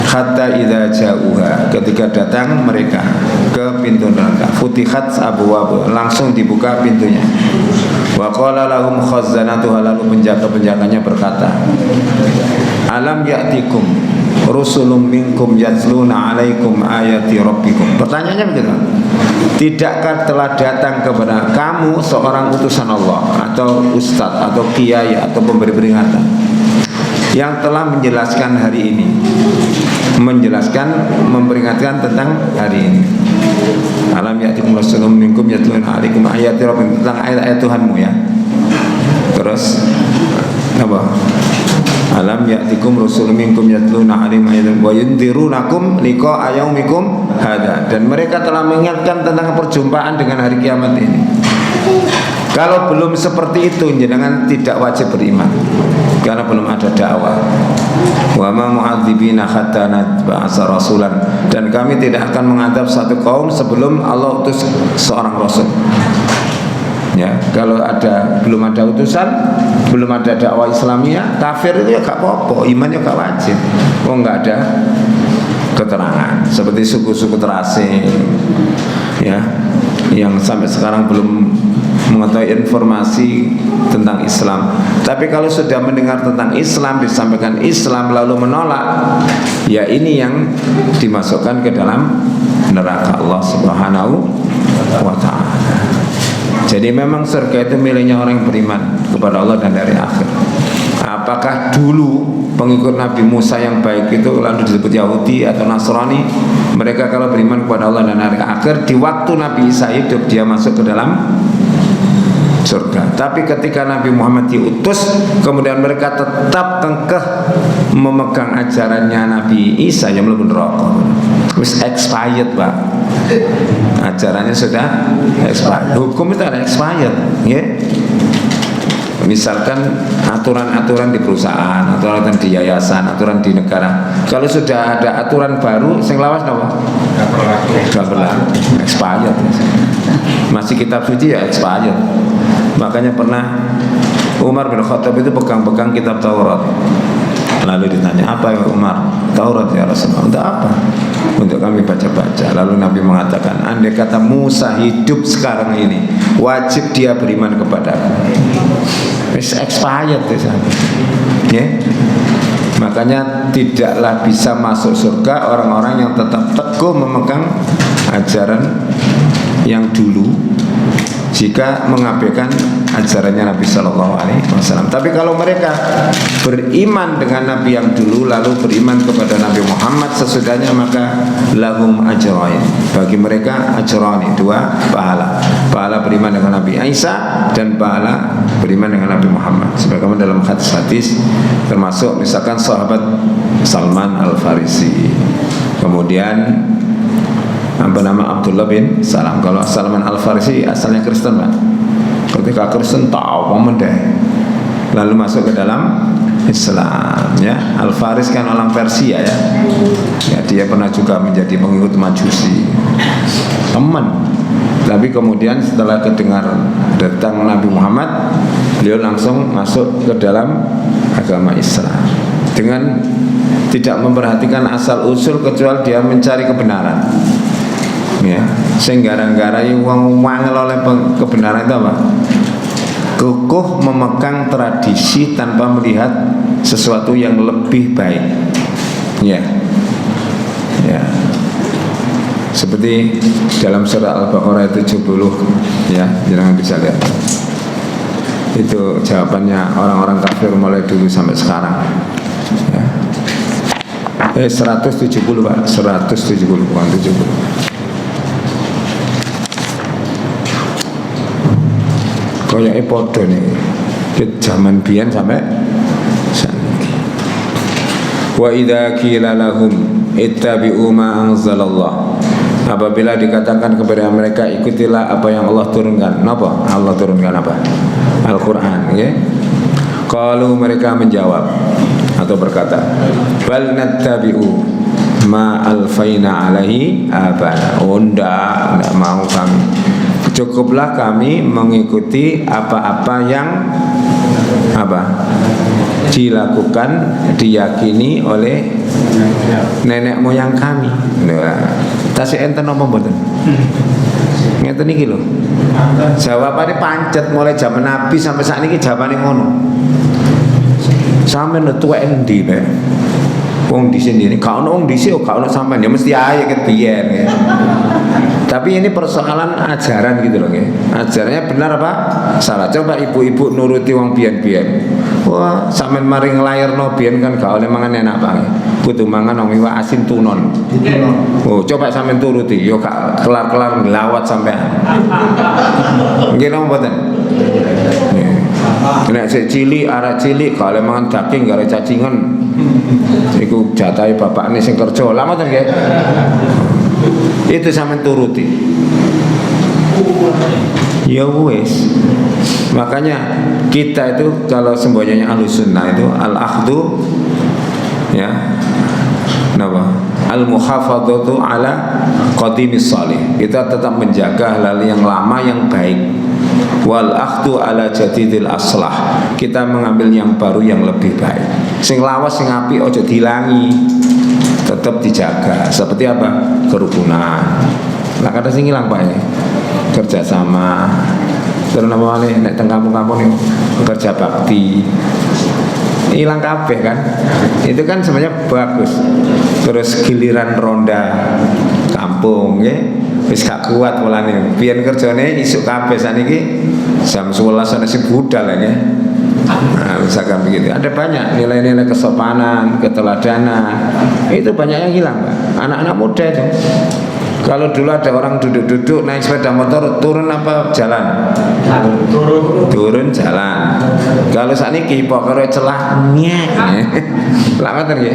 Hatta idza ja'uha, ketika datang mereka ke pintu neraka, futihat abwaab, langsung dibuka pintunya. Wa qala lahum khazanatuha, lalu penjaga-penjaganya berkata, alam ya'tikum rusulun minkum yatluna alaikum ayati rabbikum. Pertanyaannya begitu, tidakkah telah datang kepada kamu seorang utusan Allah atau ustadz atau kiai atau pemberi peringatan yang telah menjelaskan hari ini, menjelaskan, memperingatkan tentang hari ini. Alam ya'tikum rasulun minkum yatluna alaikum ayati rabbikum, tentang ayat-ayat Tuhanmu ya. Terus apa? Alam ya'tikum rasulun minkum yatluna alaikum ayati wa yundzirunakum liqa'a yaumikum hada, dan mereka telah mengingatkan tentang perjumpaan dengan hari kiamat ini. Kalau belum seperti itu, jangan tidak wajib beriman, karena belum ada dakwah. Wa ma mu'adzibina hatta nab'atsa rasulan, dan kami tidak akan mengadab satu kaum sebelum Allah utus seorang rasul. Ya, kalau belum ada utusan, belum ada dakwah Islamiyah, kafir itu ya gak apa-apa, iman ya gak wajib. Oh, enggak ada keterangan seperti suku-suku terasing ya, yang sampai sekarang belum mengetahui informasi tentang Islam. Tapi kalau sudah mendengar tentang Islam, disampaikan Islam lalu menolak, ya ini yang dimasukkan ke dalam neraka Allah Subhanahu wa ta'ala. Jadi memang surga itu miliknya orang yang beriman kepada Allah dan dari akhir. Apakah dulu pengikut Nabi Musa yang baik itu lalu disebut Yahudi atau Nasrani, mereka kalau beriman kepada Allah dan hari akhir, di waktu Nabi Isa hidup dia masuk ke dalam surga. Tapi ketika Nabi Muhammad diutus, kemudian mereka tetap kekeh memegang ajarannya Nabi Isa, yang belum neraka. Wis expired, Pak. Ajarannya sudah expired. Hukum itu ada expired, ya. Misalkan aturan-aturan di perusahaan, aturan di yayasan, aturan di negara. Kalau sudah ada aturan baru, sing lawas apa? Gak berlaku, expired. Masih kitab suci ya expired. Makanya pernah Umar bin Khattab itu pegang-pegang kitab Taurat. Lalu ditanya, apa ya Umar? Taurat ya Rasulullah. Untuk apa? Untuk kami baca-baca. Lalu Nabi mengatakan, andai kata Musa hidup sekarang ini, wajib dia beriman kepadaku. It's expired ya. Makanya tidaklah bisa masuk surga orang-orang yang tetap teguh memegang ajaran yang dulu, jika mengabaikan ajarannya Nabi Sallallahu Alaihi Wasallam. Tapi kalau mereka beriman dengan Nabi yang dulu lalu beriman kepada Nabi Muhammad sesudahnya, maka lahum ajrain, bagi mereka ajrani, dua pahala. Pahala beriman dengan Nabi Isa dan pahala beriman dengan Nabi Muhammad. Sebagaimana dalam hadis-hadis, termasuk misalkan sahabat Salman Al-Farisi, kemudian apa nama Abdullah bin Salam. Kalau Salman Al-Farisi asalnya Kristen, Pak. Ketika Kristen tahu mendeh, lalu masuk ke dalam Islam, ya. Al-Faris kan orang Persia, ya. Ya, dia pernah juga menjadi pengikut Majusi, teman. Tapi kemudian setelah kedengar datang Nabi Muhammad, beliau langsung masuk ke dalam agama Islam dengan tidak memperhatikan asal usul kecuali dia mencari kebenaran. Ya, sehingga gara-gara wong wangel oleh kebenaran itu apa? Kukuh memegang tradisi tanpa melihat sesuatu yang lebih baik. Ya. Ya. Seperti dalam surah Al-Baqarah 70, ya, jangan bisa lihat. Itu jawabannya orang-orang kafir mulai dulu sampai sekarang. Ya. 170 Pak, 170 bukan 70. Koyoknya podo nih, zaman biyen sampai saniki. Wa idza qila lahum ittabi'u ma anzalallah. Apabila dikatakan kepada mereka ikutilah apa yang Allah turunkan. Napa? Allah turunkan apa? Al-Qur'an, ya. Qalu mereka menjawab atau berkata, bal nattabi'u ma alfaina alaihi abana. Oh, enggak mau kami. Cukuplah kami mengikuti apa-apa yang dilakukan, diyakini oleh nenek moyang kami. Nah, tasih enten apa mboten? Ngeten iki lho. Jawabane pancet mulai zaman Nabi sampai saat ini jawabane ngono. Sampeyan tuwek endi nek? Wong di sini, gak ono wong dhisik, gak ono sampean, ya mesti ae ket biyen ya. Tapi ini persoalan ajaran gitu loh, ya. Ajarannya benar apa? Salah. Coba ibu-ibu nuruti wong biyen-biyen. Wah, sampean mari nglairno biyen kan gak oleh mangan enak banget. Kudu mangan wong iwak asin tunon. Oh, coba sampean turuti, yo gak kelar-kelar ngelawat sampean. Nggih napa mboten? Nek sik cilik, arek cilik gak oleh mangan daging, gak oleh cacingan. Iku jatahe bapakne sing kerja. Lama to nggih. Itu sampean turuti. Ya wis. Makanya kita itu kalau semboyannya Ahlussunnah itu al-akhdhu, ya. Napa? Al-muhafadzatu ala qadimis salih. Kita tetap menjaga hal-hal yang lama yang baik. Wal akhdhu ala jadidil aslah. Kita mengambil yang baru yang lebih baik. Sing lawas sing apik aja dilangi. Tetap dijaga. Seperti apa? Kerukunan. Lah kata sing ilang Pak ya. Kerjasama. Terus nama malih nek teng kampung-kampung niku kerja bakti. Hilang kabeh kan. Itu kan sebenarnya bagus. Terus giliran ronda kampung nggih wis gak kuat mulane. Biyen kerjane isuk kabeh saniki jam 11 ana sing budal ya. Nah, misalkan begitu. Ada banyak nilai-nilai kesopanan, keteladanan. Itu banyak yang hilang, Pak. Anak-anak muda itu. Kalau dulu ada orang duduk-duduk naik sepeda motor, turun apa jalan? Turun jalan. Kalau saat ini pokoknya celah nyek. Lama ya.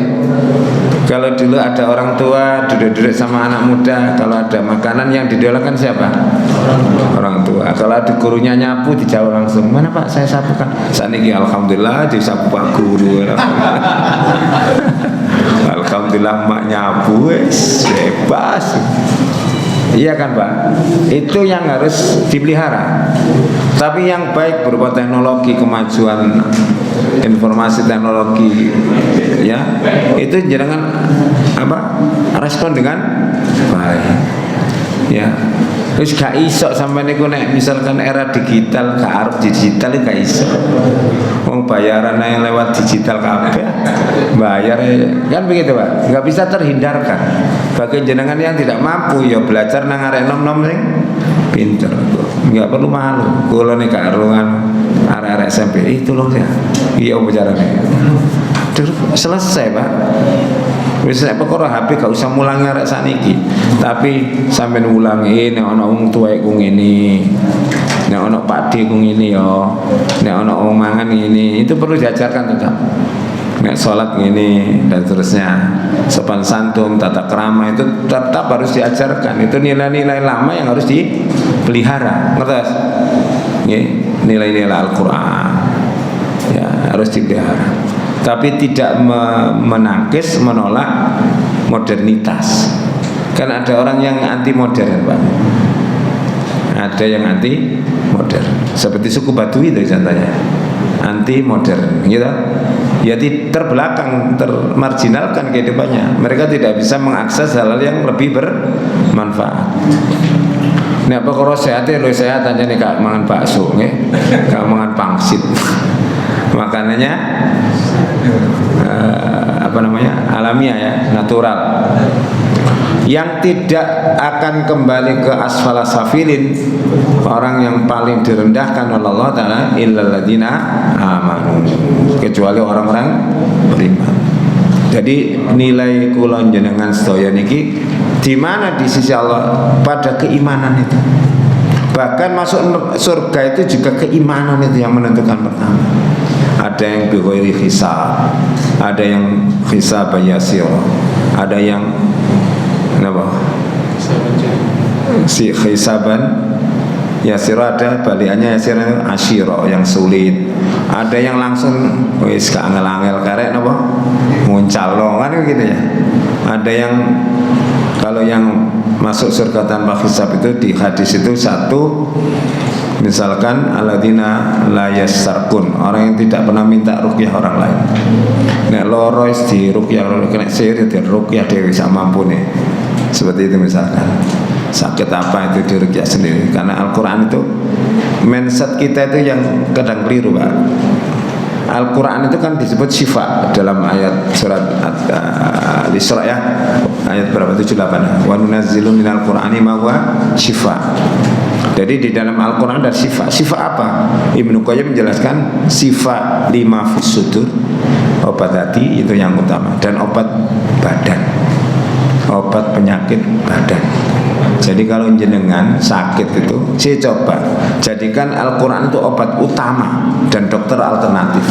Kalau dulu ada orang tua duduk-duduk sama anak muda, kalau ada makanan yang didoakan siapa? Orang tua. Kalau ada gurunya nyapu dijawab langsung, mana Pak saya sapukan. Saat ini alhamdulillah disapu Pak Guru. Alhamdulillah mak nyapu wes bebas. Iya kan Pak? Itu yang harus dipelihara. Tapi yang baik berupa teknologi, kemajuan informasi teknologi, ya itu jangan respon dengan baik. Ya, terus gak iso sampai niku nek misalkan era digital gak arep digital gak iso. Wong bayaran yang lewat digital kabeh. Bayar kan begitu Pak. Gak bisa terhindarkan. Bagi jenengan yang tidak mampu ya belajar nang arek nom-nom sing pinter. Enggak perlu malu. Kula nek gak arungan arek-arek SMP itu loh ya. Iya bicarane. Selesai Pak. Wis nek perkara HP gak usah mulangi arek saniki. Tapi sampean ulangi nek ana wong tuwek ku ngene. Nek ana pakde ku ngene ya. Nek ana wong mangan ngene, itu perlu diajarkan tetap. Nek salat ngene dan seterusnya. Sopan santun, tata krama itu tetap harus diajarkan. Itu nilai-nilai lama yang harus dipelihara. Ngerti? nilai-nilai Al-Quran ya harus dipelihara, tapi tidak menangkis, menolak modernitas. Kan ada orang yang anti modern, Pak. Ada yang anti modern, seperti suku Baduy itu contohnya, anti modern gitu. Ya terbelakang, termarginalkan kehidupannya. Mereka tidak bisa mengakses hal-hal yang lebih bermanfaat. Nek perkara sehate lho sehat aja nih kak mangan bakso nggih. Kak mangan pangsit. Makanannya alamiah ya, natural. Yang tidak akan kembali ke asfala safilin, orang yang paling direndahkan oleh Allah Ta'ala, illal ladzina amanu, kecuali orang-orang beriman. Jadi nilai kula jenengan sedaya niki di mana di sisi Allah? Pada keimanan itu. Bahkan masuk surga itu juga keimanan itu yang menentukan pertama. Ada yang bighairi hisab, ada yang hisab yasir, ada yang si hisaban yasir, ada baliannya yasir asyiro yang sulit, ada yang langsung wis angel-angel karek napa muncal kan gitu ya. Ada yang kalau yang masuk surga tanpa hisab itu di hadis itu satu, misalkan alladzina la yastarqun, orang yang tidak pernah minta ruqyah orang lain. Nek loro wis di ruqyah, kena sihir di ruqyah dhewe sak mampune. Seperti itu misalkan. Sakit apa itu di ruqyah sendiri. Karena Al-Qur'an itu mindset kita itu yang kadang keliru, Pak. Al-Quran itu kan disebut syifa dalam ayat surat Al-Isra ya, ayat berapa, 78. Wa nunazzilu minal Qur'ani ma huwa syifa. Jadi di dalam Al-Quran ada syifa. Syifa apa? Ibnu Qayyim menjelaskan syifa lima fis sudur, obat hati itu yang utama, dan obat badan, obat penyakit badan. Jadi kalau jenengan sakit itu, saya coba jadikan Al-Quran itu obat utama dan dokter alternatif.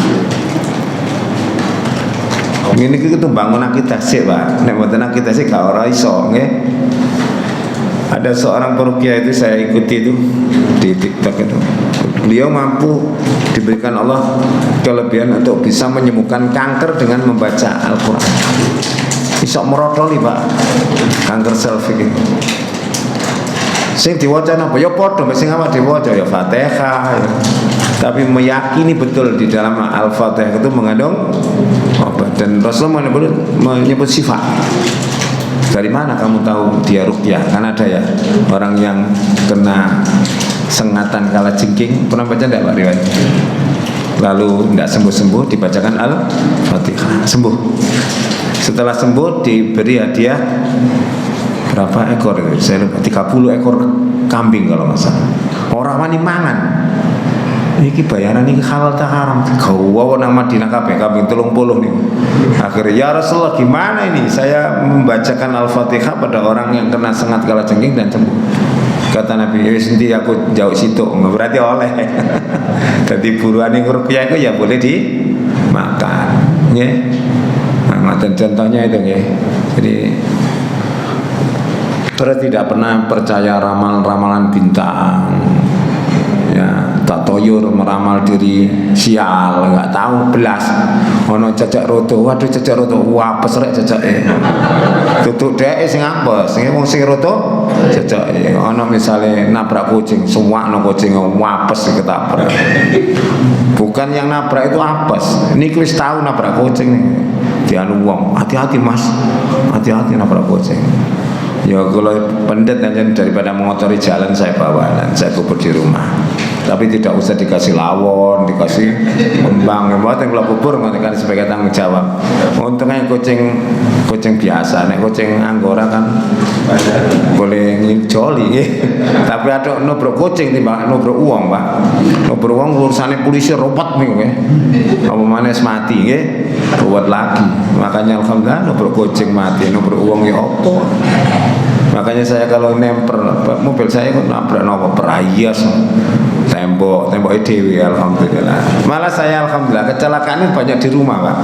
Ini kita bangun kita sih, Pak. Nek mboten kita sih gak ora iso, nggih. Ada seorang peruqyah itu saya ikuti itu di TikTok itu. Beliau mampu diberikan Allah kelebihan untuk bisa menyembuhkan kanker dengan membaca Al-Quran. Iso merotoli, Pak, kanker selfie itu. Sing diwaca napa ya padha sing awak diwaca ya Fatihah ya. Tapi meyakini betul di dalam Al-Fatihah itu mengandung obat, dan Rasulullah menyebut sifat. Dari mana kamu tahu dia ruqyah? Kan ada ya orang yang kena sengatan kalajengking, pernah baca enggak Pak riwayat? Lalu tidak sembuh-sembuh dibacakan Al-Fatihah, sembuh. Setelah sembuh diberi hadiah berapa ekor? Saya lupa, 30 ekor kambing kalau nggak salah. Orang wani mangan. Iki bayaran ini halal tak haram? Kau nang Madinah kabeh kambing 30 nih. Akhirnya ya Rasulullah gimana ini? Saya membacakan Al-Fatihah pada orang yang kena sengat kalajengking dan sembuh. Kata Nabi, ya sendiri aku jauh situ, berarti oleh. Jadi buruan yang ruqyah itu ya boleh dimakan, ya. Nah, contohnya itu ya. Jadi tidak pernah percaya ramalan bintang, ya, tak toyur meramal diri sial, nggak tahu belas. Ono cecak roto, waduh cecak roto, wah pesrek cecak tutuk dek sing apes, sing roto cecak. Ono misalnya nabrak kucing, semua no kucing wapes ketabrak. Bukan yang nabrak itu apes, ini wis tahu nabrak kucing. Dianu wong, hati-hati mas, hati-hati nabrak kucing. Ya kalau pendet aja daripada mengotori jalan saya bawa dan saya kubur di rumah. Tapi tidak usah dikasih lawon, dikasih kembang. Yang kalau kubur nggak sebagai tanggung jawab. Untungnya kucing biasa, nek kucing anggora kan boleh ngijoli. Tapi ada nobro kucing timbang nobro uang, Pak. Nobro uang urusannya polisi robot nih, apa manes mati, buat lagi. Makanya alhamdulillah nobro kucing mati, nobro uang ya opo. Makanya saya kalau nemper mobil saya kok nabrak nopo perayas tembok dewi, alhamdulillah. Malah saya alhamdulillah kecelakaan banyak di rumah, Pak.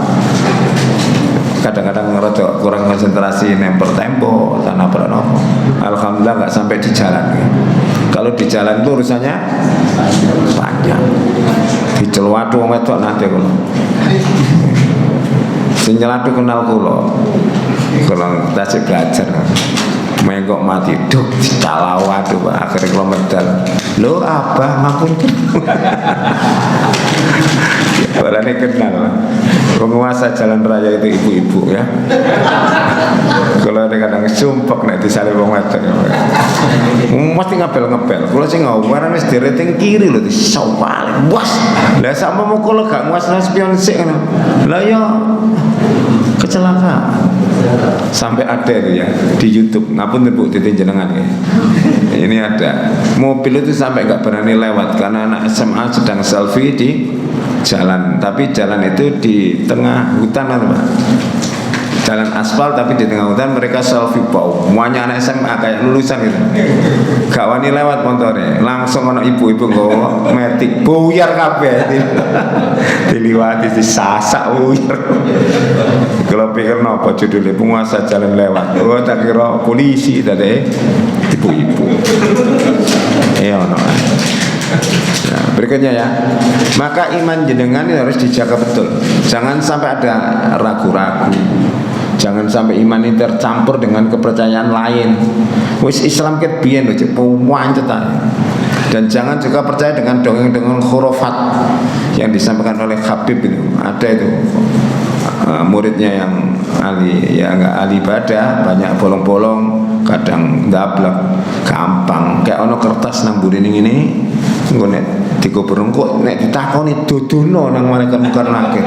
Kadang-kadang ngerocok kurang konsentrasi nemper tembok, tak nabrak nopo. Alhamdulillah nggak sampai di jalan. Kalau di jalan itu urusannya panjang. Di celwatu wong wedok nate kula. Sing nyelatu kenal kula. Kula tasik belajar. Mengkok mati duk dicalau waduh Pak, akhirnya kula medal. Lho abah ngapunten. Barane kenal. Penguasa jalan raya itu ibu-ibu ya. Kalau ada kadang sumpek nek disalib wong wedok. Mesti ngabel-ngabel. Kula sing ngawaran wis direting kiri lho disawal. Bos. Lah sakmono kula gak nguasno spion sik ngono. Lah ya kecelakaan. Sampai ada itu ya di YouTube. Ngapun Bu titik jenengan ya. Ini ada mobil itu sampai gak berani lewat karena anak SMA sedang selfie di jalan, tapi jalan itu di tengah hutan Pak. Jalan aspal tapi di tengah hutan mereka selfie bau. Semuanya anak SMA kayak lulusan gitu. Gak wani lewat motornya. Langsung anak ibu-ibu nggawa metik buyar kabeh. Diliwati disasak buyar. Kalau pikir napa judulnya penguasa jalan lewat. Oh tak kira polisi tadi ibu-ibu. Iya ono. Nah, berikutnya ya. Maka iman jenengan ini harus dijaga betul. Jangan sampai ada ragu-ragu. Jangan sampai iman ini tercampur dengan kepercayaan lain. Wis Islam ket biyen lho cek pancet. Dan jangan juga percaya dengan dongeng-dongeng khurafat yang disampaikan oleh Habib itu. Ada itu muridnya yang ahli ya enggak ahli ibadah, banyak bolong-bolong, kadang ndablek, gampang. Kayak ono kertas nang mburi ini engko nek dikubur engko nek ditakoni duduno nang malaikat mungkar nakir.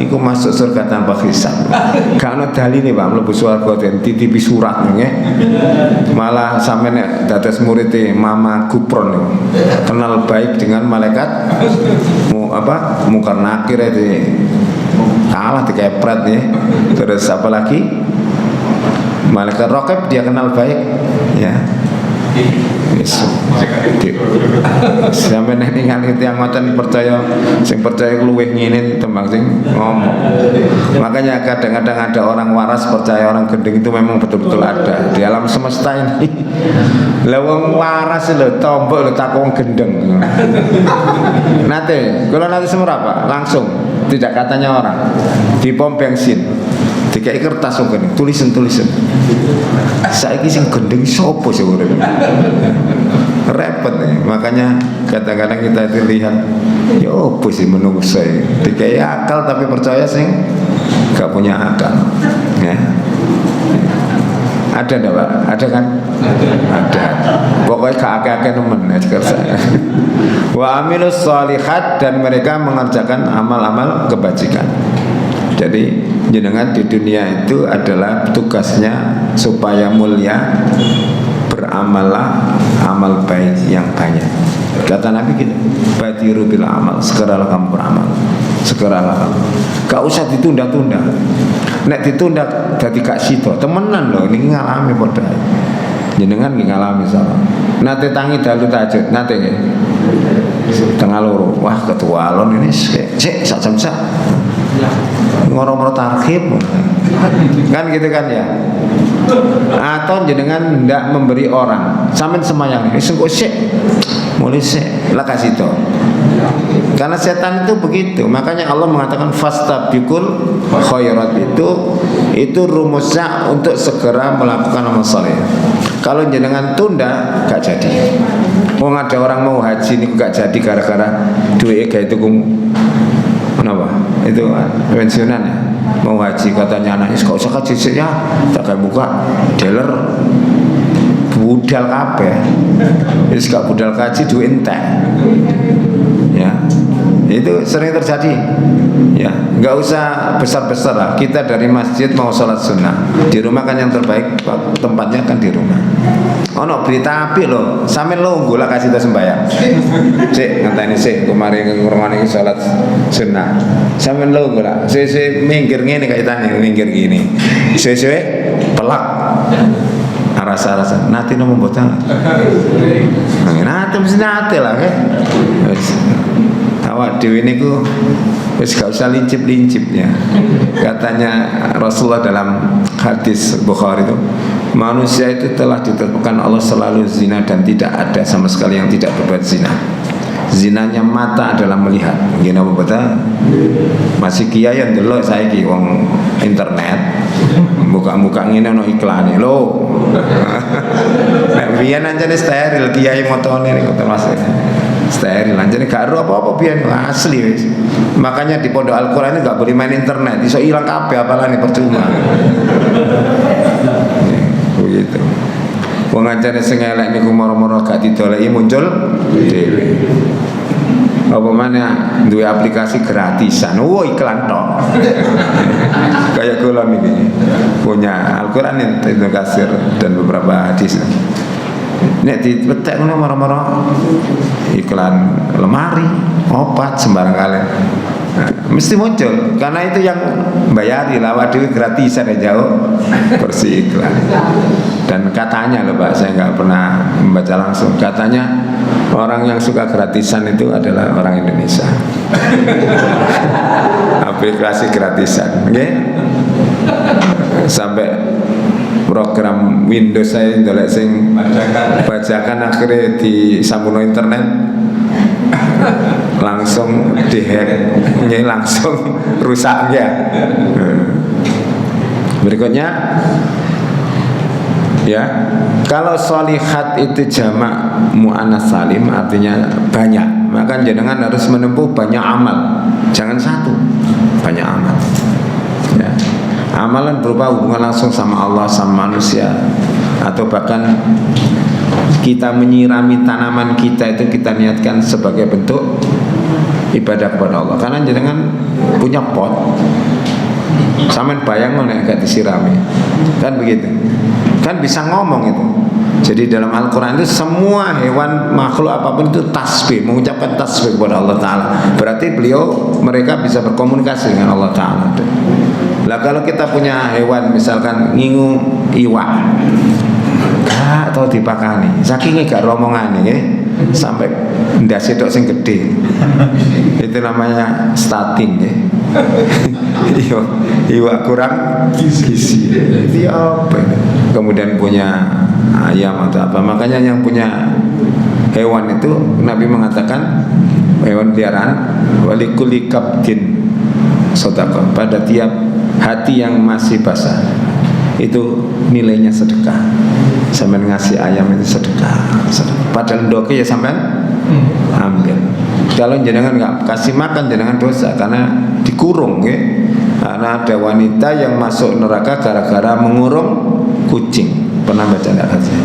Iku masuk surga tanpa hisab. Gak ono daline Pak mlebu swarga den titipi surat nggih. Malah sampe nek dados murid Mama Gupron kenal baik dengan malaikat mungkar nakir itu. Kalah dikepret nih. Terus apa lagi? Malaikat Raqib dia kenal baik ya. Sampai nek ningali tiyang ngoten percaya sing percaya luwih ngene tembang sing ngomong. Makanya kadang-kadang ada orang waras percaya orang gendeng itu memang betul-betul ada di alam semesta ini. Lah wong waras lho tombok lho takon gendeng. Nate, kalau nanti semua apa? Langsung tidak katanya orang di pom bensin dikai kertas ngene tulisan saiki sing gendeng sapa sih urip repot nih. Makanya kadang-kadang kita itu lihat ya opo sih menungso dikai akal tapi percaya sing gak punya akal ya. Ada enggak Pak? Ada kan? Ada. Pokoknya gak akeh-akeh nemen ya saya. Wa amilus sholihat dan mereka mengerjakan amal-amal kebajikan. Jadi jenengan di dunia itu adalah tugasnya supaya mulia, beramallah amal baik yang banyak. Kata Nabi kita, badiru bil amal, segeralah kamu beramal, segeralah kamu. Gak usah ditunda-tunda. Nek ditunda jadi gak sida, temenan loh, ini ngalami padha. Jenengan ngalami salah. Nate tangi dalu tahajud, nate nggih. Tengah loro, wah ketualon ini sik sak jam sak. Ngoro-ngoro tarhib kan gitu kan ya. Atau jenengan ndak memberi orang sampean semayang wis engko sik mulai sik lah kasih to. Karena setan itu begitu. Makanya Allah mengatakan fastabiqul khairat, itu rumusnya untuk segera melakukan amal saleh. Kalau jenengan tunda gak jadi. Wong ada orang mau haji niku gak jadi gara-gara duwe gawe tuku kenapa? Itu pensiunan ya. Mau haji katanya anak kok usah haji sih ya. Tak kayak buka dealer budal kabeh. Wis gak budal kaji duwe entek. Ya. Itu sering terjadi. Ya, enggak usah besar-besar lah. Kita dari masjid mau sholat sunnah. Di rumah kan yang terbaik tempatnya kan di rumah. Ono berita api loh. Sampe lungguh lah kasih tas sembahyang. Sik ngenteni sik kemarin ngurungane sholat sunnah. Sampe lungguh lah. Sik minggir ngene kaitane minggir gini. Sik pelak. Rasa-rasa nanti nomor botol. Nanti mesti nanti lah kan. Awak dewi niku wis gak usah lincip-lincip ya. Katanya Rasulullah dalam hadis Bukhari itu, manusia itu telah ditentukan Allah selalu zina dan tidak ada sama sekali yang tidak berbuat zina. Zinanya mata adalah melihat. Gini apa betul? Masih kiai yang delok saiki wong internet buka-buka ngene ono iklane lho. Nek biyen anjene steril kiai motone niku termasuk steril anjene gak ero apa-apa biyen asli wis. Makanya di pondok Al-Qur'an ini gak boleh main internet, iso ilang kabeh apalane percuma. Begitu. Wong ancane sing elek niku moro-moro gak didoleki muncul dhewe. Apa mana duwe aplikasi gratisan. Oh iklan tok. Kayak kula niki punya Al-Qur'an Ibnu Katsir dan beberapa hadis. Nek dipetek ngono moro-moro iklan lemari, obat sembarang kali. Nah, mesti muncul karena itu yang bayari lawat dewi gratisan ya jauh bersih iklan. Dan katanya loh Pak, saya nggak pernah membaca langsung, katanya orang yang suka gratisan itu adalah orang Indonesia. Aplikasi gratisan, oke? Sampai program Windows saya ndolek sing bajakan akhirnya disambung internet langsung dihack, langsung rusak ya. Berikutnya ya, kalau solihat itu jamak mu'annas salim artinya banyak, maka jenengan harus menempuh banyak amal, jangan satu, banyak amal ya. Amalan berupa hubungan langsung sama Allah, sama manusia, atau bahkan kita menyirami tanaman kita itu kita niatkan sebagai bentuk ibadah kepada Allah. Karena jenengan punya pot, sampean bayang nek gak disirami, kan begitu, kan bisa ngomong itu. Jadi dalam Al-Quran itu semua hewan makhluk apapun itu tasbih, mengucapkan tasbih kepada Allah Ta'ala. Berarti mereka bisa berkomunikasi dengan Allah Ta'ala. Lah kalau kita punya hewan misalkan ngingu iwak, gak tau dipakani, saking gak romongane ya, sampai ndase tok sing gede. Itu namanya stunting ya. Iwak kurang gizi. Itu apa? Kemudian punya ayam atau apa. Makanya yang punya hewan itu Nabi mengatakan hewan peliharaan walikuli kabdin sedekah, pada tiap hati yang masih basah itu nilainya sedekah. Sampai ngasih ayam itu sedekah. Padahal ndoke ya sampai ambil. Kalau jenengan nggak kasih makan jenengan dosa karena dikurung ya. Karena ada wanita yang masuk neraka gara-gara mengurung kucing. Pernah baca enggak sih?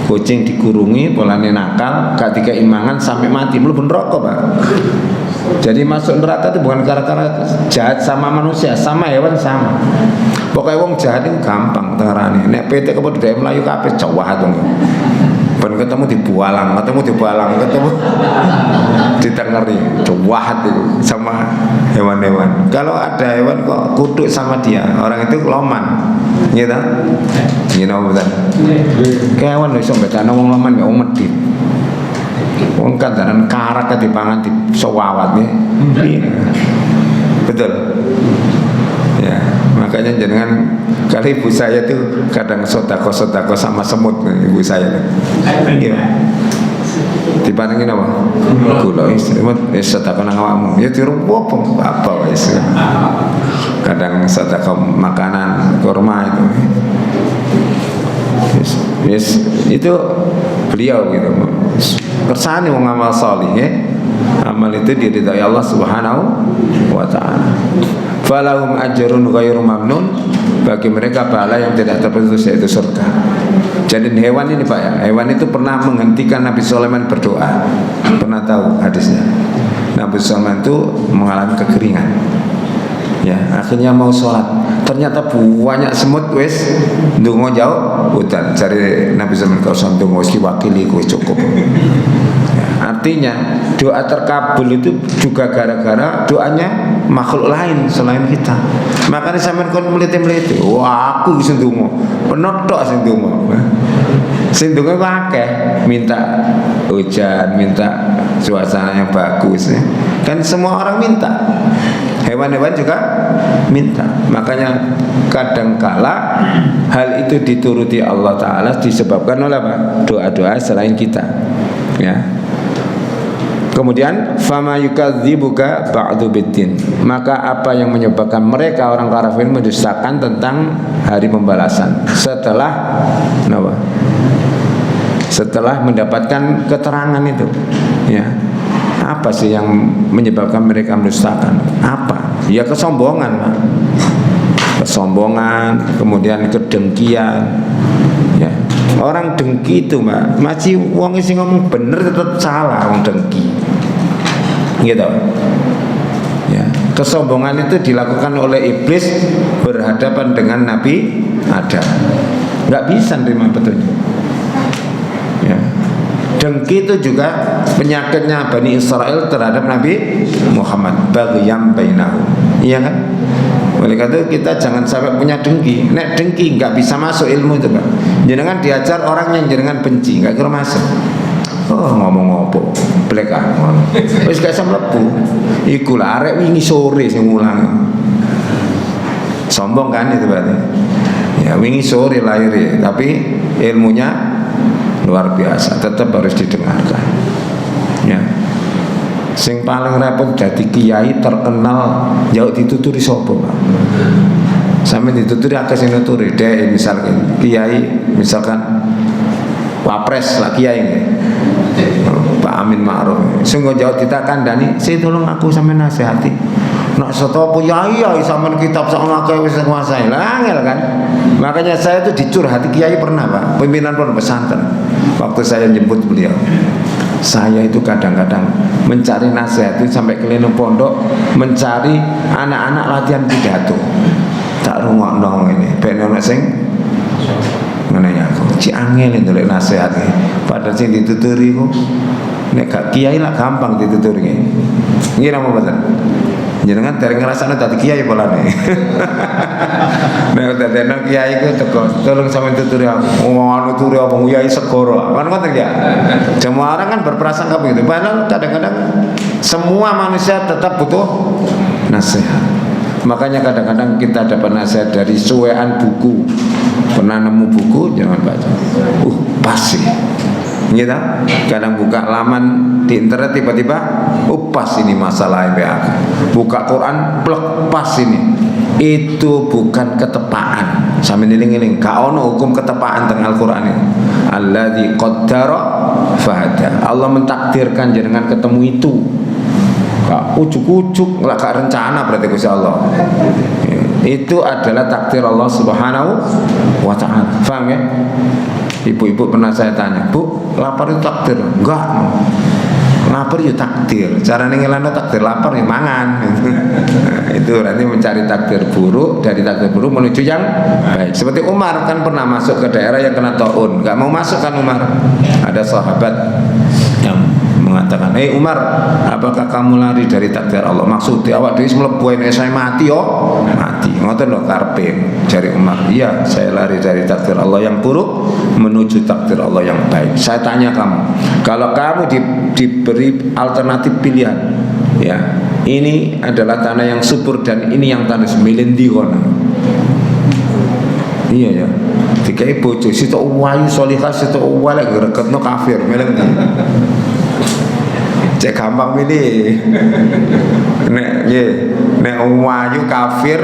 Kucing dikurungi, polane nakal, gak dikeimangan sampai mati, mlebu neraka, Pak. Jadi masuk neraka itu bukan gara-gara jahat sama manusia, sama hewan sama. Pokoknya wong jahat itu gampang tengarane. Nek PT kepada dhek mlayu kabeh jahat dong. Ben ketemu dibualang, ketemu ditengeri, jahat itu sama hewan-hewan. Kalau ada hewan kok kutuk sama dia, orang itu loman. Gitu. Gini betul. Kewan iso mbedakno wong loman ya wong medhit. Wong kandaran karak dipangan di sewawat nih. Betul. Ya, makanya jangan, kali ibu saya tuh kadang sodako sama semut ibu saya tuh. Dipanengin apa? Gula sodako nang awakmu. Ya dirupuk apa wis. Kadang sodako makanan kurma itu. Yes, itu beliau gitu. Kersane wong amal salih ya. Amal itu diridhai Allah Subhanahu wa taala. Falahum ajrun ghairu mamnun, bagi mereka pahala yang tidak terputus yaitu surga. Jadi hewan ini Pak ya, hewan itu pernah menghentikan Nabi Sulaiman berdoa. Pernah tahu hadisnya? Nabi Sulaiman itu mengalami kekeringan. Ya, akhirnya mau sholat, ternyata banyak semut wes ndonga jauh hutan. Cari Nabi Sulaiman kau sampai ndonga wis diwakili kowe cukup. Ya, artinya doa terkabul itu juga gara-gara doanya makhluk lain selain kita. Makanya sampean kon mlete-mlete, wah aku wis ndonga, penotok sing ndonga. Sing ndonga akeh, minta hujan, minta suasana yang bagus ya. Kan semua orang minta. Hewan-hewan juga minta. Makanya kadangkala hal itu dituruti Allah Ta'ala disebabkan oleh apa? Doa-doa selain kita, ya. Kemudian fama yukadzibuka ba'du biddin, maka apa yang menyebabkan mereka orang kafir mendustakan tentang hari pembalasan setelah apa? Setelah mendapatkan keterangan itu, ya. Apa sih yang menyebabkan mereka mendustakan? Apa? Ya kesombongan, Pak. Kesombongan, kemudian kedengkian, ya. Orang dengki itu, Mbak, masih wong sing ngomong bener tetap salah, wong dengki, gitu, ya. Kesombongan itu dilakukan oleh iblis berhadapan dengan Nabi Adam, nggak bisa nerima petunjuk, ya. Dengki itu juga penyakitnya Bani Israel terhadap Nabi Muhammad, baghyan bainahum, iya kan? Oleh karena itu kita jangan sampai punya dengki. Nek dengki nggak bisa masuk ilmu itu, Pak. Jangan diajar orang yang jangan benci, nggak kira masuk. Oh, ngomong apa? Blek ah. Wis gak sampe mlebu. Iku lah arek wingi sore sing mulang. Sombong kan itu berarti. Ya, wingi sore lahir, tapi ilmunya luar biasa, tetap harus didengarkan, ya. Sing paling repot jadi kiai terkenal jauh dituturi sapa, Pak? Sampe dituturi akeh sing nuturi, dek misalkan kiai, misalkan wapres lah kiai nggih. Pak Amin Ma'ruf. Sing jauh ditakandani, "Saya tolong aku sampe nasihati." Nak setopo yai sampean kitab sak akeh wis nguasai. Lah angel kan. Makanya saya itu dicurhati kiai pernah, Pak, pimpinan pondok pesantren. Waktu saya jemput beliau, saya itu kadang-kadang mencari nasihat itu sampai keliling pondok, mencari anak-anak latihan pidato. Tak rungokno ini, ben ono sing ngene ya aku. Ci angel ndelok nasihat iki. Padahal sing dituturi ku nek gak kiai lah gampang dituturi. Nggih napa mboten? Jenengan dari ngerasane dadi kiai polane. Nek dadi kiai ku teko, tolong sampeyan tuturi aku. Anu tuturi apa kiai segoro. Kan ngoten ya. Semua orang kan berprasangka begitu. Padahal kadang-kadang semua manusia tetap butuh nasihat. Makanya kadang-kadang kita dapat nasihat dari suwean buku. Pernah nemu buku jangan baca. Pas sih. Gitu. Kadang buka laman di internet tiba-tiba pas ini masalah MBA. Buka Quran plek pas ini. Itu bukan ketepaan. Sampe niling-niling gak ono hukum ketepaan teng Al-Qur'an ini. Alladzi qaddara fahada. Allah mentakdirkan jenengan ketemu itu. Gak ujuk-ujuk, gak rencana berarti Gusti Allah. Itu adalah takdir Allah Subhanahu wa ta'ala. Paham ya? Ibu-ibu pernah saya tanya, "Bu, lapar itu takdir?" Enggak. Lapar itu takdir. Carane ngelano takdir lapar ya mangan. Itu berarti mencari takdir buruk, dari takdir buruk menuju yang baik. Seperti Umar kan pernah masuk ke daerah yang kena taun, enggak mau masuk kan Umar. Ada sahabat yang mengatakan, "Hei Umar, apakah kamu lari dari takdir Allah?" Maksudnya awak dhewe mlebu saya mati yo, mati. Ngoten lho karepe jari Umar. "Iya, saya lari dari takdir Allah yang buruk menuju takdir Allah yang baik." Saya tanya kamu, kalau kamu diberi alternatif pilihan, ya, ini adalah tanah yang subur dan ini yang tanah milih ndi kono? Iya ya. Dikai bojo sitok wayu salihah sitok walek greketno kafir, milih ndi? Cek gampang milih. Nek wayu kafir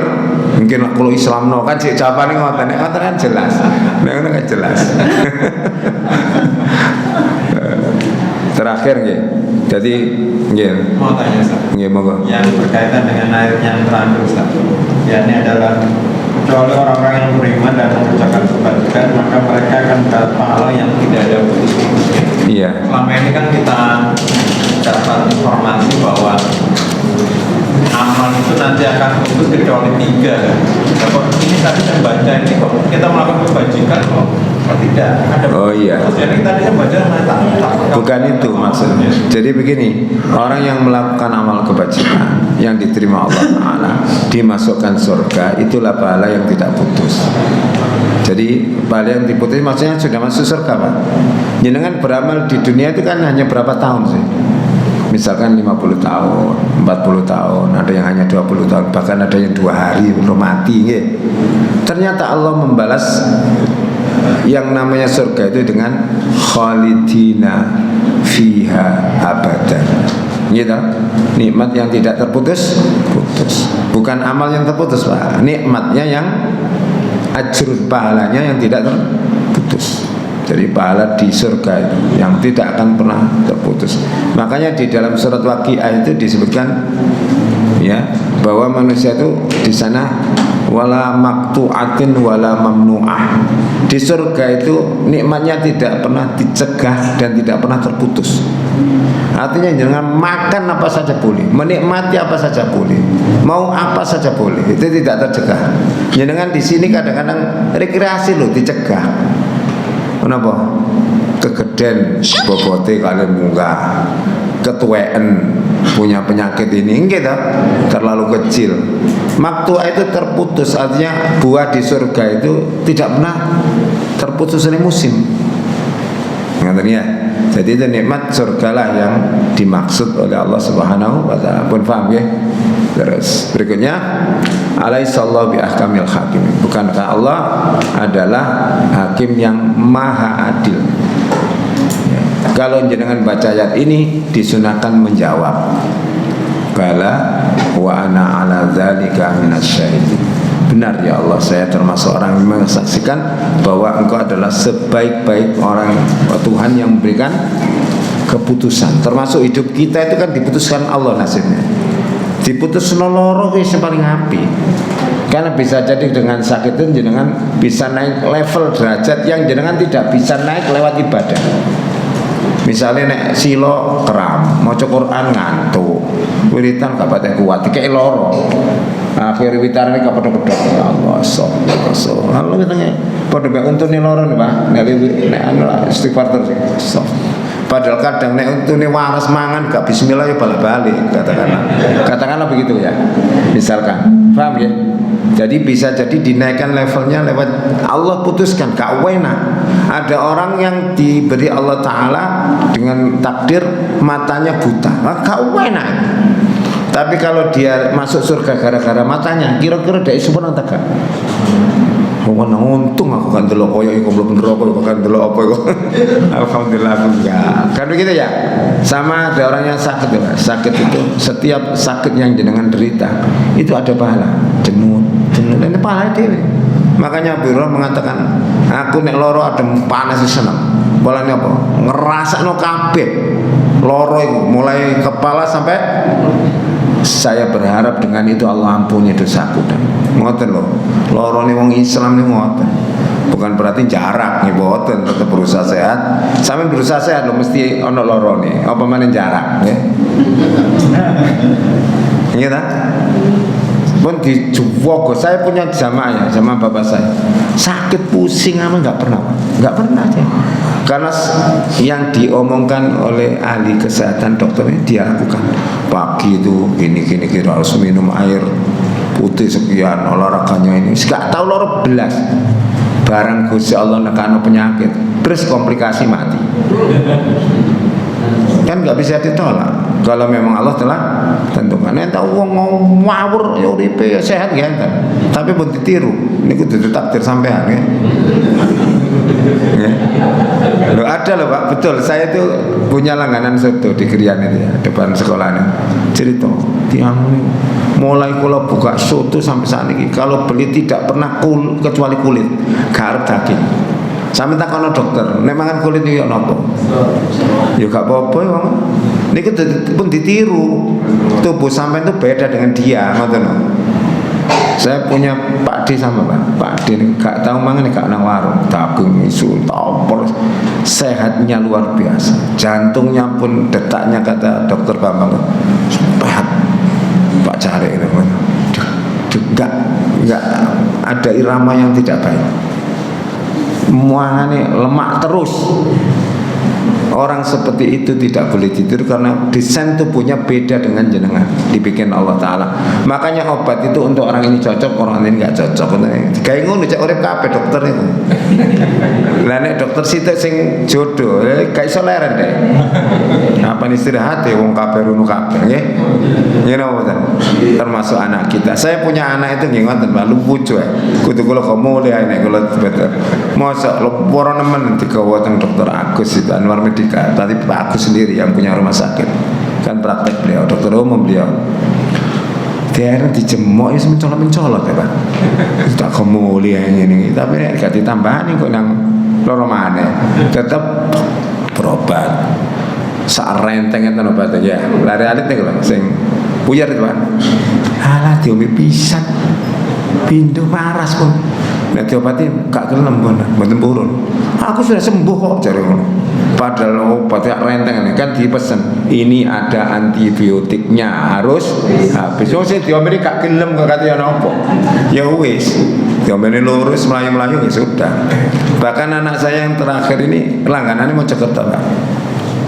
mungkin kalau Islamno kan cek jawabane ngoten. Nek ngoten kan jelas. Nek ngono kan jelas. Terakhir nggih. Jadi nggih. Mau tanya Ustaz. Nggih monggo. Yang berkaitan dengan ayat yang terakhir Ustaz. Ya, ini adalah kecuali orang-orang yang beriman dan mengerjakan kebaikan maka mereka akan mendapat pahala yang tidak ada putus-putusnya. Iya. Selama ini kan kita dapat informasi bahwa amal itu nanti akan putus kecuali 3. Nah, kok ini tadi saya baca ini kok kita melakukan kebajikan kok tidak ada. Oh iya. Jadi tadi saya baca Bukan itu maksudnya. Jadi begini, orang yang melakukan amal kebajikan yang diterima Allah Ta'ala dimasukkan surga, itulah pahala yang tidak putus. Jadi pahala yang diputus maksudnya sudah masuk surga, Pak. Jenengan beramal di dunia itu kan hanya berapa tahun sih? Misalkan 50 tahun, 40 tahun, ada yang hanya 20 tahun. bahkan ada yang 2 hari belum mati nggih. Ternyata Allah membalas yang namanya surga itu dengan khalidina fiha abadan. Gitu. Nikmat yang tidak terputus. Bukan amal yang terputus, Pak. Nikmatnya yang ajrun, pahalanya yang tidak terputus. Jadi pahala di surga itu yang tidak akan pernah terputus. Makanya di dalam surat Waqiah itu disebutkan ya bahwa manusia itu di sana wala maqtu'atin wala mamnu'ah. Di surga itu nikmatnya tidak pernah dicegah dan tidak pernah terputus. Artinya jangan makan apa saja boleh, menikmati apa saja boleh, mau apa saja boleh, itu tidak tercegah. Jangan di sini kadang-kadang rekreasi loh dicegah. Kenapa? Kegeden bobote kalian munggah, ketuaan punya penyakit ini gitu, terlalu kecil. Maktua itu terputus, artinya buah di surga itu tidak pernah terputus oleh musim. Ngerti ya? Jadi itu nikmat surgalah yang dimaksud oleh Allah Subhanahu wa taala. Pun paham ya? Terus berikutnya, alaihissallahu bi ahkamil hakim. Bukankah Allah adalah hakim yang maha adil? Ya. Kalau jenengan baca ayat ini disunahkan menjawab, bala wa ana ala dzalika minasyahidin. Benar ya Allah, saya termasuk orang yang menyaksikan bahwa Engkau adalah sebaik-baik orang, Tuhan yang memberikan keputusan. Termasuk hidup kita itu kan diputuskan Allah nasibnya. Diputus loro yang paling api. Karena bisa jadi dengan sakit itu jenengan bisa naik level derajat yang jenengan tidak bisa naik lewat ibadah. Misalnya nek silo keram, maca Quran ngantuk, wiritan gak patek kuat, kayak loro. Akhir witarane kapedhok-pedhok ya Allah, so. Lalu katanya padha mek untune loro nih, Pak. Nek anu istighfar terus. So. Padahal kadang nek untune waras mangan gak bismillah ya balik-balik katakanlah begitu ya. Misalkan, paham ya? Jadi bisa jadi dinaikkan levelnya lewat Allah putuskan, gak enak. Ada orang yang diberi Allah Ta'ala dengan takdir matanya buta, gak enak. Tapi kalau dia masuk surga gara-gara matanya, kira-kira dia sempurna tak? Untung aku kan delok koyo iku belum bener apa kan delok apa iku. Alhamdulillah aku enggak. Kan begitu ya. Sama ada orang yang sakit ya. Sakit itu setiap sakit yang jenengan derita itu ada pahala. Jenuh dan pahala dhewe. Makanya Abu Hurairah mengatakan, aku nek loro adem panas seneng. Bolane apa? Ngerasakno kabeh. Loro iku mulai kepala sampai saya berharap dengan itu Allah ampuni dosaku. Dan ngoten loh, loro nih wong Islam nih ngoten. Bukan berarti jarak nih boten, tetap berusaha sehat. Sampai berusaha sehat lo mesti ono loro nih. Apa mana jarak? Iya tak? Pun di Juwogo saya punya jamaah bapak saya. Sakit pusing apa nggak pernah aja. Karena yang diomongkan oleh ahli kesehatan dokternya dia lakukan. Pagi itu gini harus minum air putih sekian, olahraganya ini gak tahu loro belas. Barang Gusti Allah nekano penyakit terus komplikasi mati. Kan gak bisa ditolak kalau memang Allah telah tentukan. Nek wong ngawur ya uripe ya sehat ya enten. Tapi pun ditiru niku dudu takdir sampean ya. Loh ada loh Pak, betul. Saya itu punya langganan soto di Krian itu ya, depan sekolahnya. Cerita tiang mulai kalau buka soto sampai saat ini kalau beli tidak pernah kecuali kulit, gak daging. Sampai tak kono dokter, nek mangan kulit iki yo napa? Ya gak apa-apa ya. Niku pun ditiru. Tubuh sampai itu beda dengan dia, ngoten. Saya punya Pak D sama Pak D ini gak tahu mangan gak nang warung, daging isu topor, sehatnya luar biasa. Jantungnya pun detaknya kata dokter Bambang sehat. Pak Cari itu enggak ada irama yang tidak baik. Muangane lemak terus. Orang seperti itu tidak boleh tidur karena desain tubuhnya beda dengan jenengan, dibikin Allah Ta'ala. Makanya obat itu untuk orang ini cocok, orang ini nggak cocok. Kayak ngono cek urip kabeh dokter itu. Lah nek dokter situ sing jodoh, gak iso leren deh. Apa istirahat ya wong kabeh runo kabeh nggih. Ngene apa termasuk anak kita. Saya punya anak itu nggih ngoten Pak, lucu ya. Kudu kula mulih nek kula bener. Mosok para nemen digawa teng Dokter Agus itu Anwar Medika, tadi Pak Agus sendiri yang punya rumah sakit. Kan praktek beliau, dokter umum beliau. Dia dijemuk ya mencolot-mencolot ya Pak. Tak kemuli ini, tapi nek gak ditambahani kok nang loro maneh. Tetep berobat. Sak renteng enten obatnya ya. Lari-lari niku lho sing puyar itu Pak. Alah diombe pisan. Pindho waras pun. Nek diobati gak kelem mboten purun. Aku sudah sembuh kok jare ngono. Padahal obatnya renteng kan dipesen. Ini ada antibiotiknya harus habis. So sing diombe gak gelem kok kate ana apa. Ya wis. Diombe lurus melayu-melayu ya sudah. Bahkan anak saya yang terakhir ini langganannya mau Jakarta Pak.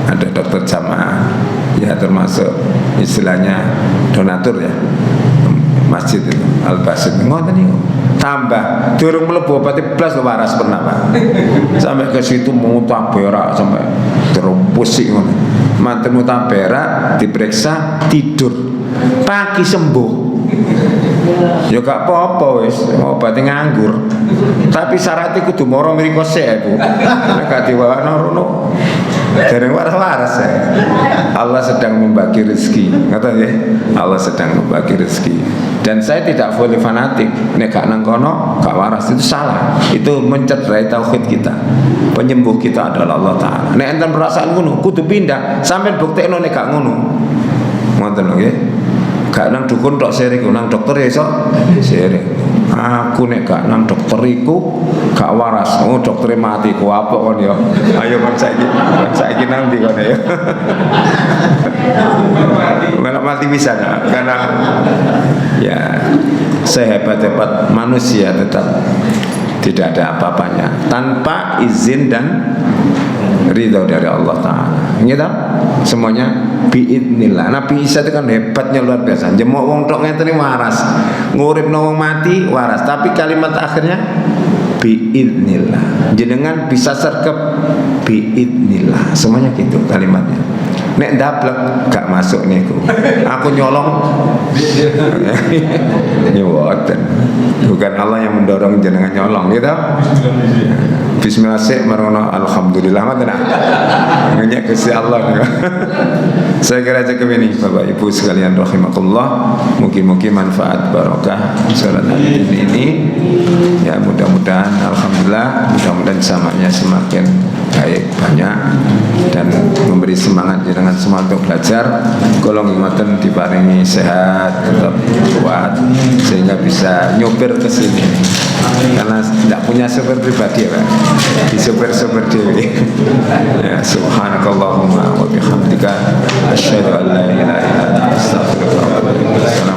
Ada dokter jamaah ya termasuk istilahnya donatur ya masjid itu Al-Basit ngoten niku tambah durung mlebu obat blas waras pernah Pak sampai ke situ mau tabera sampai terupusik ngono manten tabera diperiksa tidur pagi sembuh ya gak apa-apa wis obatnya nganggur tapi syaratnya kudu moro mriko sik Bu nek diwakno rono dereng waras-waras ya. Allah sedang membagi rezeki kata ya Allah sedang membagi rezeki dan saya tidak boleh fanatik nek gak nang kono gak waras itu salah itu mencederai tauhid kita penyembuh kita adalah Allah Ta'ala nek enten perasaan ngono kudu pindah sampean buktekno nek gak ngono ngoten lho nggih gak nang dukun tok sering nang dokter ya iso sering aku nek gak nang dokter iku gak waras oh doktere mati ku apa kon ya ayo kon saiki nang ndi kon ya malah mati bisa gak? Karena ya sehebat-hebat manusia tetap tidak ada apa-apanya tanpa izin dan ridho dari Allah Ta'ala gitu semuanya biidnillah. Nabi Isa itu kan hebatnya luar biasa jemuk wong tok ngeten waras nguripno wong mati waras tapi kalimat akhirnya biidnillah jenengan bisa sergap biidnillah semuanya gitu kalimatnya nek ndablek gak masuk niku aku nyolong nyewoten bukan Allah yang mendorong jenengan nyolong gitu bismillah sik marono alhamdulillah mboten ngenyek Gusti Allah saya kira cukup ini Bapak Ibu sekalian rahimakumullah mugi-mugi manfaat barokah salat ini ya mudah-mudahan alhamdulillah mudah-mudahan samanya semakin baik banyak dan memberi semangat dengan semangat untuk belajar kolong ngoten diparingi sehat tetap kuat sehingga bisa nyopir ke sini karena tidak punya sopir pribadi ya Pak di sopir dewi ya subhanakallahumma wa bihamdika asyhadu an la ilaha illa anta astaghfiruka wa atubu ilaik.